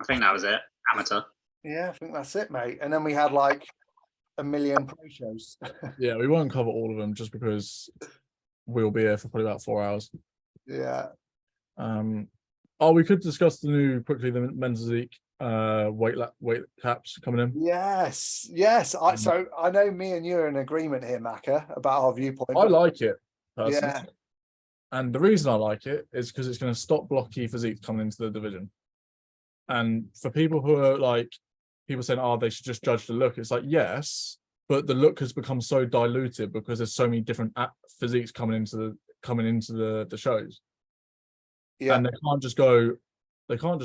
I think that was it. Amateur. Yeah, I think that's it, mate. And then we had like a million pro shows. Yeah, we won't cover all of them just because we'll be here for probably about 4 hours. Yeah. We could discuss the men's physique weight caps coming in. Yes. So I know me and you are in agreement here, Macca, about our viewpoint. I like it personally. Yeah. And the reason I like it is because it's going to stop blocky physiques coming into the division. And for people who are like, people saying, they should just judge the look. It's like, yes, but the look has become so diluted because there's so many different physiques coming into the shows. Yeah. And they can't just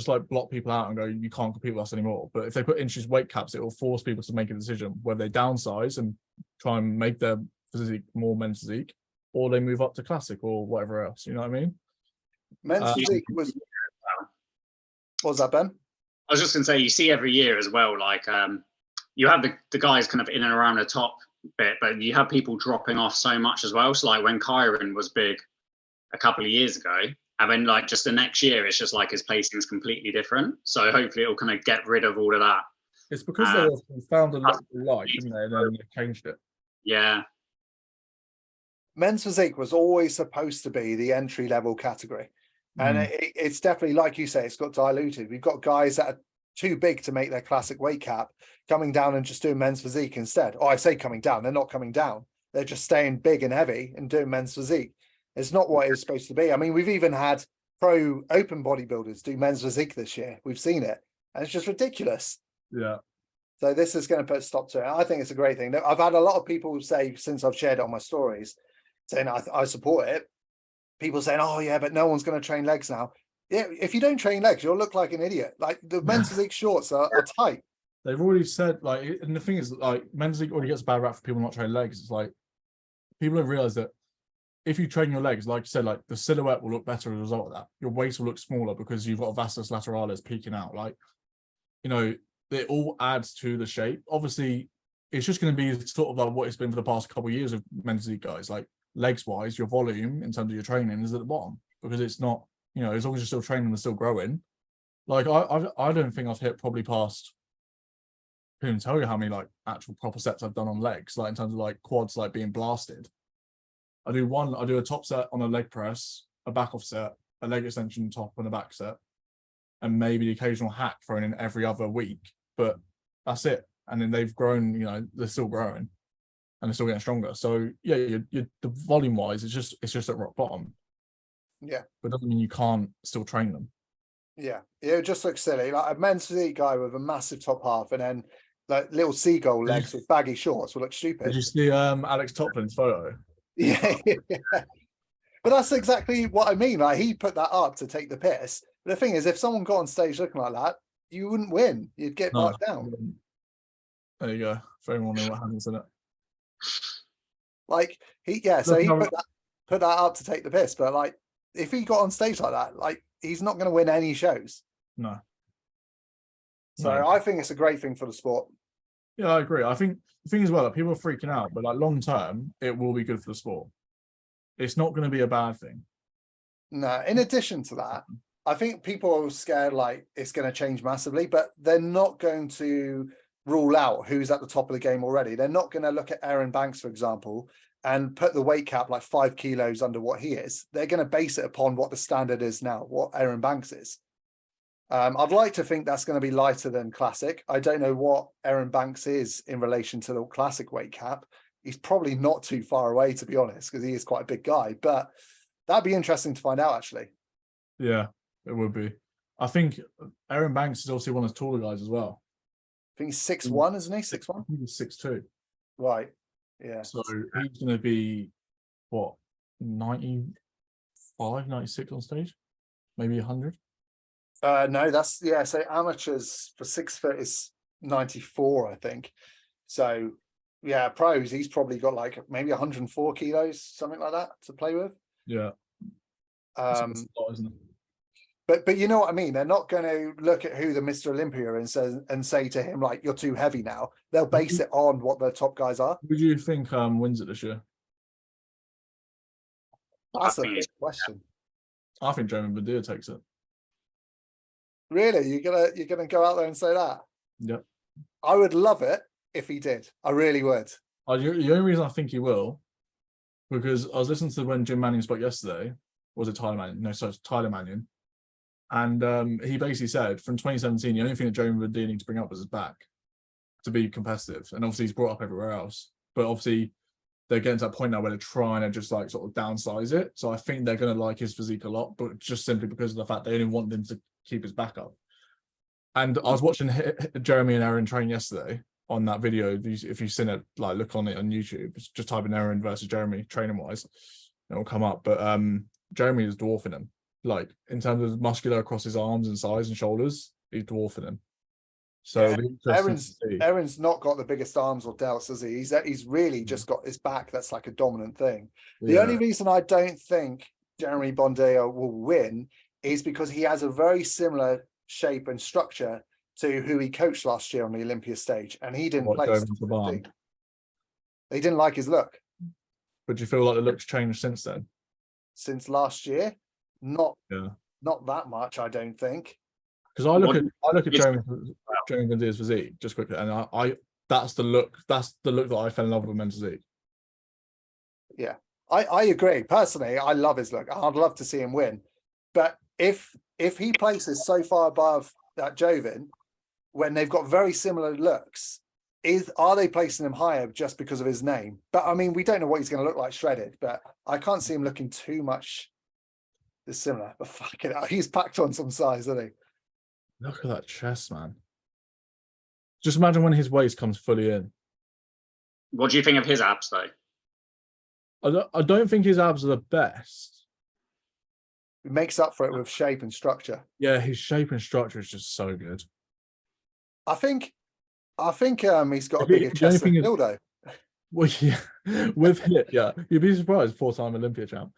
like block people out and go, you can't compete with us anymore. But if they put inches weight caps, it will force people to make a decision whether they downsize and try and make their physique more men's physique, or they move up to classic or whatever else. You know what I mean? Men's physique was. What was that, Ben? I was just going to say, you see every year as well, like you have the guys kind of in and around the top bit, but you have people dropping off so much as well. So like when Kyron was big a couple of years ago, and then like just the next year, it's just like his placing is completely different. So hopefully it'll kind of get rid of all of that. It's because they found a look they like, didn't they? And then they changed it. Yeah. Men's physique was always supposed to be the entry level category. And it's definitely, like you say, it's got diluted. We've got guys that are too big to make their classic weight cap coming down and just doing men's physique instead. I say coming down, they're not coming down. They're just staying big and heavy and doing men's physique. It's not what it's supposed to be. I mean, we've even had pro open bodybuilders do men's physique this year. We've seen it. And it's just ridiculous. Yeah. So this is going to put a stop to it. I think it's a great thing. I've had a lot of people say, since I've shared it on my stories, saying I support it. People saying, oh yeah, but no one's going to train legs now. Yeah, if you don't train legs, you'll look like an idiot. Like the men's physique shorts are tight. They've already said, like, and the thing is, like, men's physique already gets a bad rap for people not training legs. It's like, people don't realize that if you train your legs, like you said, like the silhouette will look better as a result of that. Your waist will look smaller because you've got a vastus lateralis peeking out. Like, you know, it all adds to the shape. Obviously, it's just going to be sort of like what it's been for the past couple of years of men's physique guys. Like, legs wise, your volume in terms of your training is at the bottom because it's not, you know, as long as you're still training and still growing. Like I don't think I've hit probably past, I couldn't tell you how many like actual proper sets I've done on legs, like in terms of like quads like being blasted. I do a top set on a leg press, a back off set, a leg extension top and a back set, and maybe the occasional hack thrown in every other week, but that's it. And then they've grown, you know, they're still growing. And they're still getting stronger. So yeah, the volume wise, it's just at rock bottom. Yeah, but it doesn't mean you can't still train them. Yeah, it just looks silly. Like a men's physique guy with a massive top half and then like little seagull legs with baggy shorts will look stupid. Did you see Alex Toplin's photo? Yeah. But that's exactly what I mean. Like he put that up to take the piss. But the thing is, if someone got on stage looking like that, you wouldn't win. You'd get No. marked down. There you go. For everyone know what happens in it. Like so Look, he no- put that up to take the piss, but like if he got on stage like that, like he's not going to win any shows. No. So No. I think it's a great thing for the sport. Yeah, I agree. I think the thing as well, that people are freaking out, but like long term, it will be good for the sport. It's not going to be a bad thing. No, in addition to that, I think people are scared like it's going to change massively, but they're not going to rule out who's at the top of the game already. They're not going to look at Aaron Banks, for example, and put the weight cap like 5 kilos under what he is. They're going to base it upon what the standard is now, what Aaron Banks is. I'd like to think that's going to be lighter than classic. I don't know what Aaron Banks is in relation to the classic weight cap. He's probably not too far away, to be honest, because he is quite a big guy, but that'd be interesting to find out, actually. Yeah, it would be. I think Aaron Banks is obviously one of the taller guys as well. I think he's 6'1", isn't he? 6'1"? He's 6'2". Right. Yeah. So he's going to be, what, 95, 96 on stage? Maybe 100? No, that's, yeah, so amateurs for 6 foot is 94, I think. So, yeah, pros, he's probably got like maybe 104 kilos, something like that to play with. Yeah. That's a lot, isn't it? But you know what I mean? They're not going to look at who the Mr. Olympia is and say to him, like, you're too heavy now. They'll base it on what the top guys are. Who do you think wins it this year? That's a good question. I think Jeremy Badir takes it. Really? You're gonna go out there and say that? Yep. I would love it if he did. I really would. The only reason I think he will, because I was listening to when Jim Manning spoke yesterday. Was it Tyler Manning? No, sorry, it's Tyler Manning. And he basically said from 2017, the only thing that Jeremy Badir needs to bring up was his back to be competitive. And obviously he's brought up everywhere else. But obviously they're getting to that point now where they're trying to just like sort of downsize it. So I think they're going to like his physique a lot, but just simply because of the fact they only want him to keep his back up. And I was watching Jeremy and Aaron train yesterday on that video. If you've seen it, like look on it on YouTube, just type in Aaron versus Jeremy training wise, it will come up. But Jeremy is dwarfing him. Like in terms of muscular across his arms and size and shoulders, he's dwarfing him. So yeah, Aaron's not got the biggest arms or delts, has he? He's really just got his back. That's like a dominant thing. The only reason I don't think Jeremy Bondia will win is because he has a very similar shape and structure to who he coached last year on the Olympia stage, and he didn't play. They didn't like his look. But do you feel like the look's changed since then? Since last year? Not that much, I don't think. Because I look at Jeremy Badir's physique just quickly, and I that's the look that I fell in love with men's physique. Yeah, I agree. Personally, I love his look. I'd love to see him win. But if he places so far above that Jovin, when they've got very similar looks, are they placing him higher just because of his name? But I mean, we don't know what he's going to look like shredded, but I can't see him looking too much dissimilar. But fuck it, he's packed on some size, isn't he? Look at that chest, man. Just imagine when his waist comes fully in. What do you think of his abs, though? I don't think his abs are the best. It makes up for it with shape and structure. Yeah, his shape and structure is just so good. I think he's got a bigger chest than Dildo. Well, yeah, with hit, yeah, you'd be surprised. 4-time Olympia champ.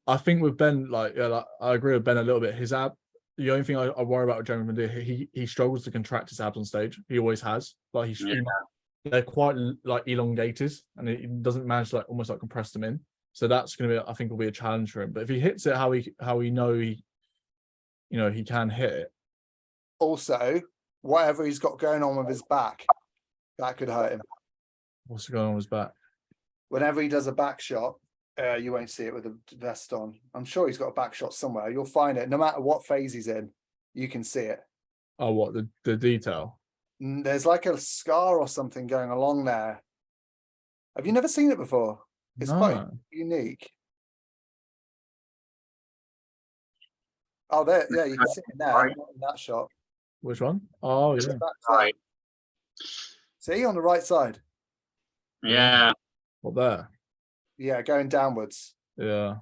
I think with Ben, I agree with Ben a little bit. His ab, the only thing I worry about with Jeremy Badir, he struggles to contract his abs on stage. He always has. Like they're quite like elongated, and he doesn't manage to almost compress them in. So that's going to be, I think, will be a challenge for him. But if he hits it how he know he can hit it. Also, whatever he's got going on with his back, that could hurt him. What's going on with his back? Whenever he does a back shot, you won't see it with a vest on. I'm sure he's got a back shot somewhere. You'll find it. No matter what phase he's in, you can see it. Oh, what, the detail? There's like a scar or something going along there. Have you never seen it before? It's quite unique. Oh, there, yeah, you can see it there, not in that shot. Which one? Oh, yeah. Right. See, on the right side. Yeah. What, there? Yeah, going downwards. Yeah.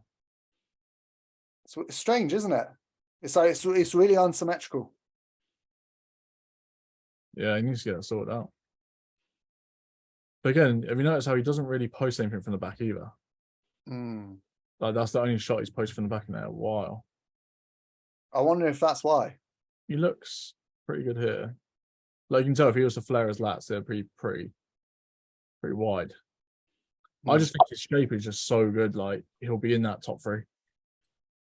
It's strange, isn't it? It's like it's really unsymmetrical. Yeah, he needs to get it sorted out. But again, have you noticed how he doesn't really post anything from the back either? Mm. Like that's the only shot he's posted from the back in there a while. I wonder if that's why. He looks pretty good here. Like you can tell if he was to flare his lats, they're pretty wide. I just think his shape is just so good. Like he'll be in that top 3,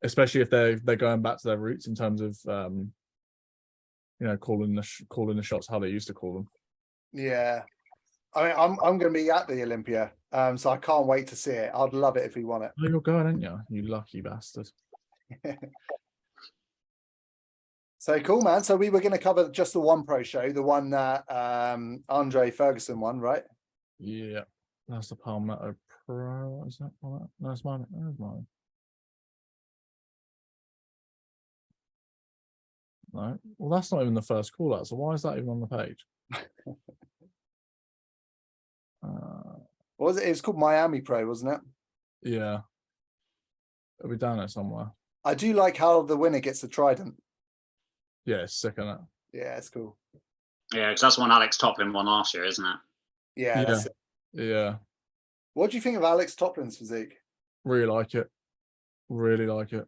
especially if they're going back to their roots in terms of calling the shots how they used to call them. Yeah, I mean, I'm going to be at the Olympia, so I can't wait to see it. I'd love it if we won it. Oh, you're going, aren't you? You lucky bastard. So cool, man. So we were going to cover just the one pro show, the one that Andre Ferguson won, right? Yeah, that's the Palmetto Pro. Is that Palmetto? No, it's mine. There's mine. No, well, that's not even the first call out. So why is that even on the page? What was it? It was called Miami Pro, wasn't it? Yeah, it'll be down there somewhere. I do like how the winner gets the trident. Yeah, it's sick, isn't it? Yeah, it's cool. Yeah, because that's one Alex Toplin won last year, isn't it? Yeah, that's it. Yeah. What do you think of Alex Toplin's physique? Really like it. Really like it.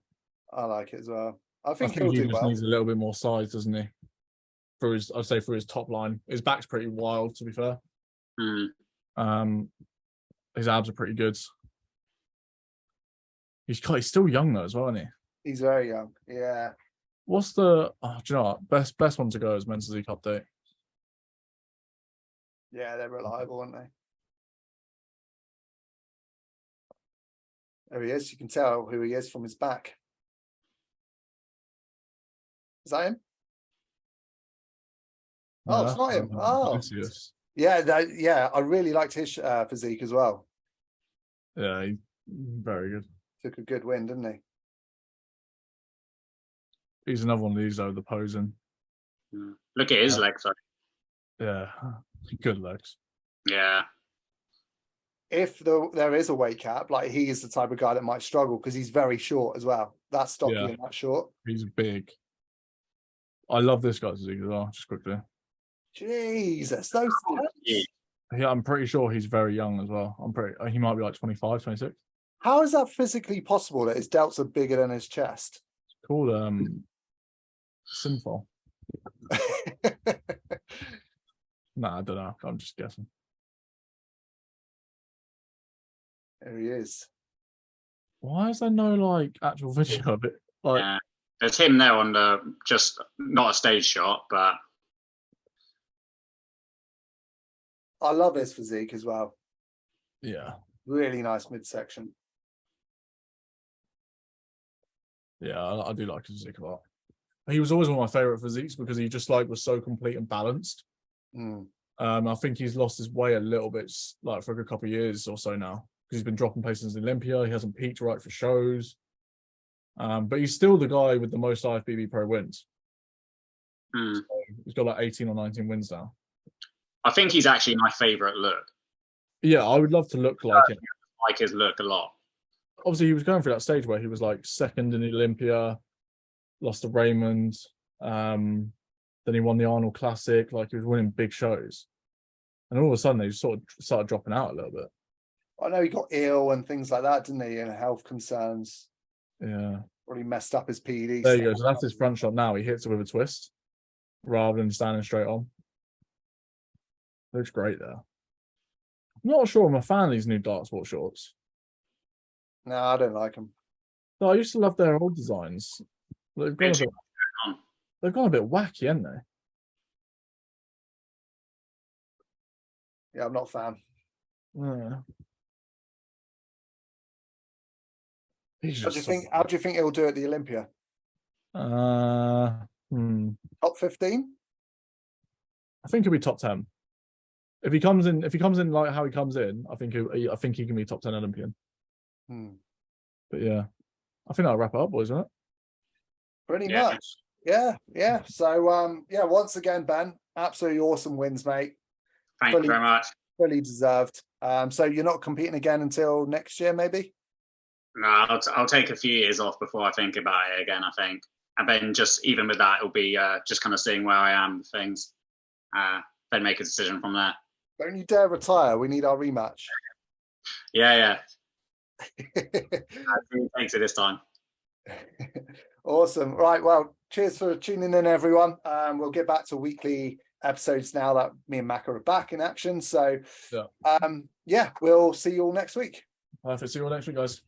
I like it as well. I I think think he'll he do just well. needs a little bit more size, doesn't he? I'd say for his top line. His back's pretty wild, to be fair. His abs are pretty good. He's still young though as well, isn't he? He's very young. Yeah. What's the do you know what? Best one to go is men's physique update. Yeah, they're reliable, aren't they? There he is. You can tell who he is from his back. Is that him? No, Oh, it's not him. Oh, Vinicius. yeah. I really liked his physique as well. Yeah, very good. Took a good win, didn't he? He's another one of these though, the posing. Look at his legs, though. Yeah, good legs. Yeah. If there is a weight cap, like he is the type of guy that might struggle because he's very short as well. That's stocky and that short. He's big. I love this guy's physique as well, just quickly. Jesus, those Yeah, I'm pretty sure he's very young as well. He might be like 25, 26. How is that physically possible that his delts are bigger than his chest? It's called Sinful. Nah, I don't know. I'm just guessing. There he is. Why is there no like actual video of it? Like, Yeah. There's him there on the just not a stage shot, but I love his physique as well. yeah, Really nice midsection. yeah, I do like his physique a lot. He was always one of my favorite physiques because he just like was so complete and balanced. I think he's lost his way a little bit, like for a good couple of years or so now, because he's been dropping places in Olympia. He hasn't peaked right for shows. But he's still the guy with the most IFBB Pro wins. So he's got like 18 or 19 wins now. I think he's actually my favourite look. Yeah, I would love to look like him. I like his look a lot. Obviously, he was going through that stage where he was like second in Olympia, lost to Raymond. Then he won the Arnold Classic. Like he was winning big shows. And all of a sudden, they just sort of started dropping out a little bit. I know he got ill and things like that, didn't he? And health concerns. Yeah. Really messed up his PED. There you go. So that's his front shot now. He hits it with a twist rather than standing straight on. Looks great there. I'm not sure I'm a fan of these new dark sport shorts. No, I don't like them. No, I used to love their old designs. They've gone a bit wacky, haven't they? Yeah, I'm not a fan. Yeah. How do you think he'll do at the Olympia? Top 15? I think he'll be top 10. If he comes in like how he comes in, I think he can be top 10 Olympian. But yeah, I think that'll wrap it up, boys, isn't it? Pretty much. Yeah. So once again, Ben, absolutely awesome wins, mate. Thank you very much. Fully deserved. So you're not competing again until next year, maybe? No, I'll take a few years off before I think about it again, I think. And then just even with that, it'll be just kind of seeing where I am with things. Then make a decision from there. Don't you dare retire. We need our rematch. Yeah. I think it takes it this time. Awesome. Right. Well, cheers for tuning in, everyone. We'll get back to weekly episodes now that me and Mac are back in action. So, yeah, we'll see you all next week. Perfect. See you all next week, guys.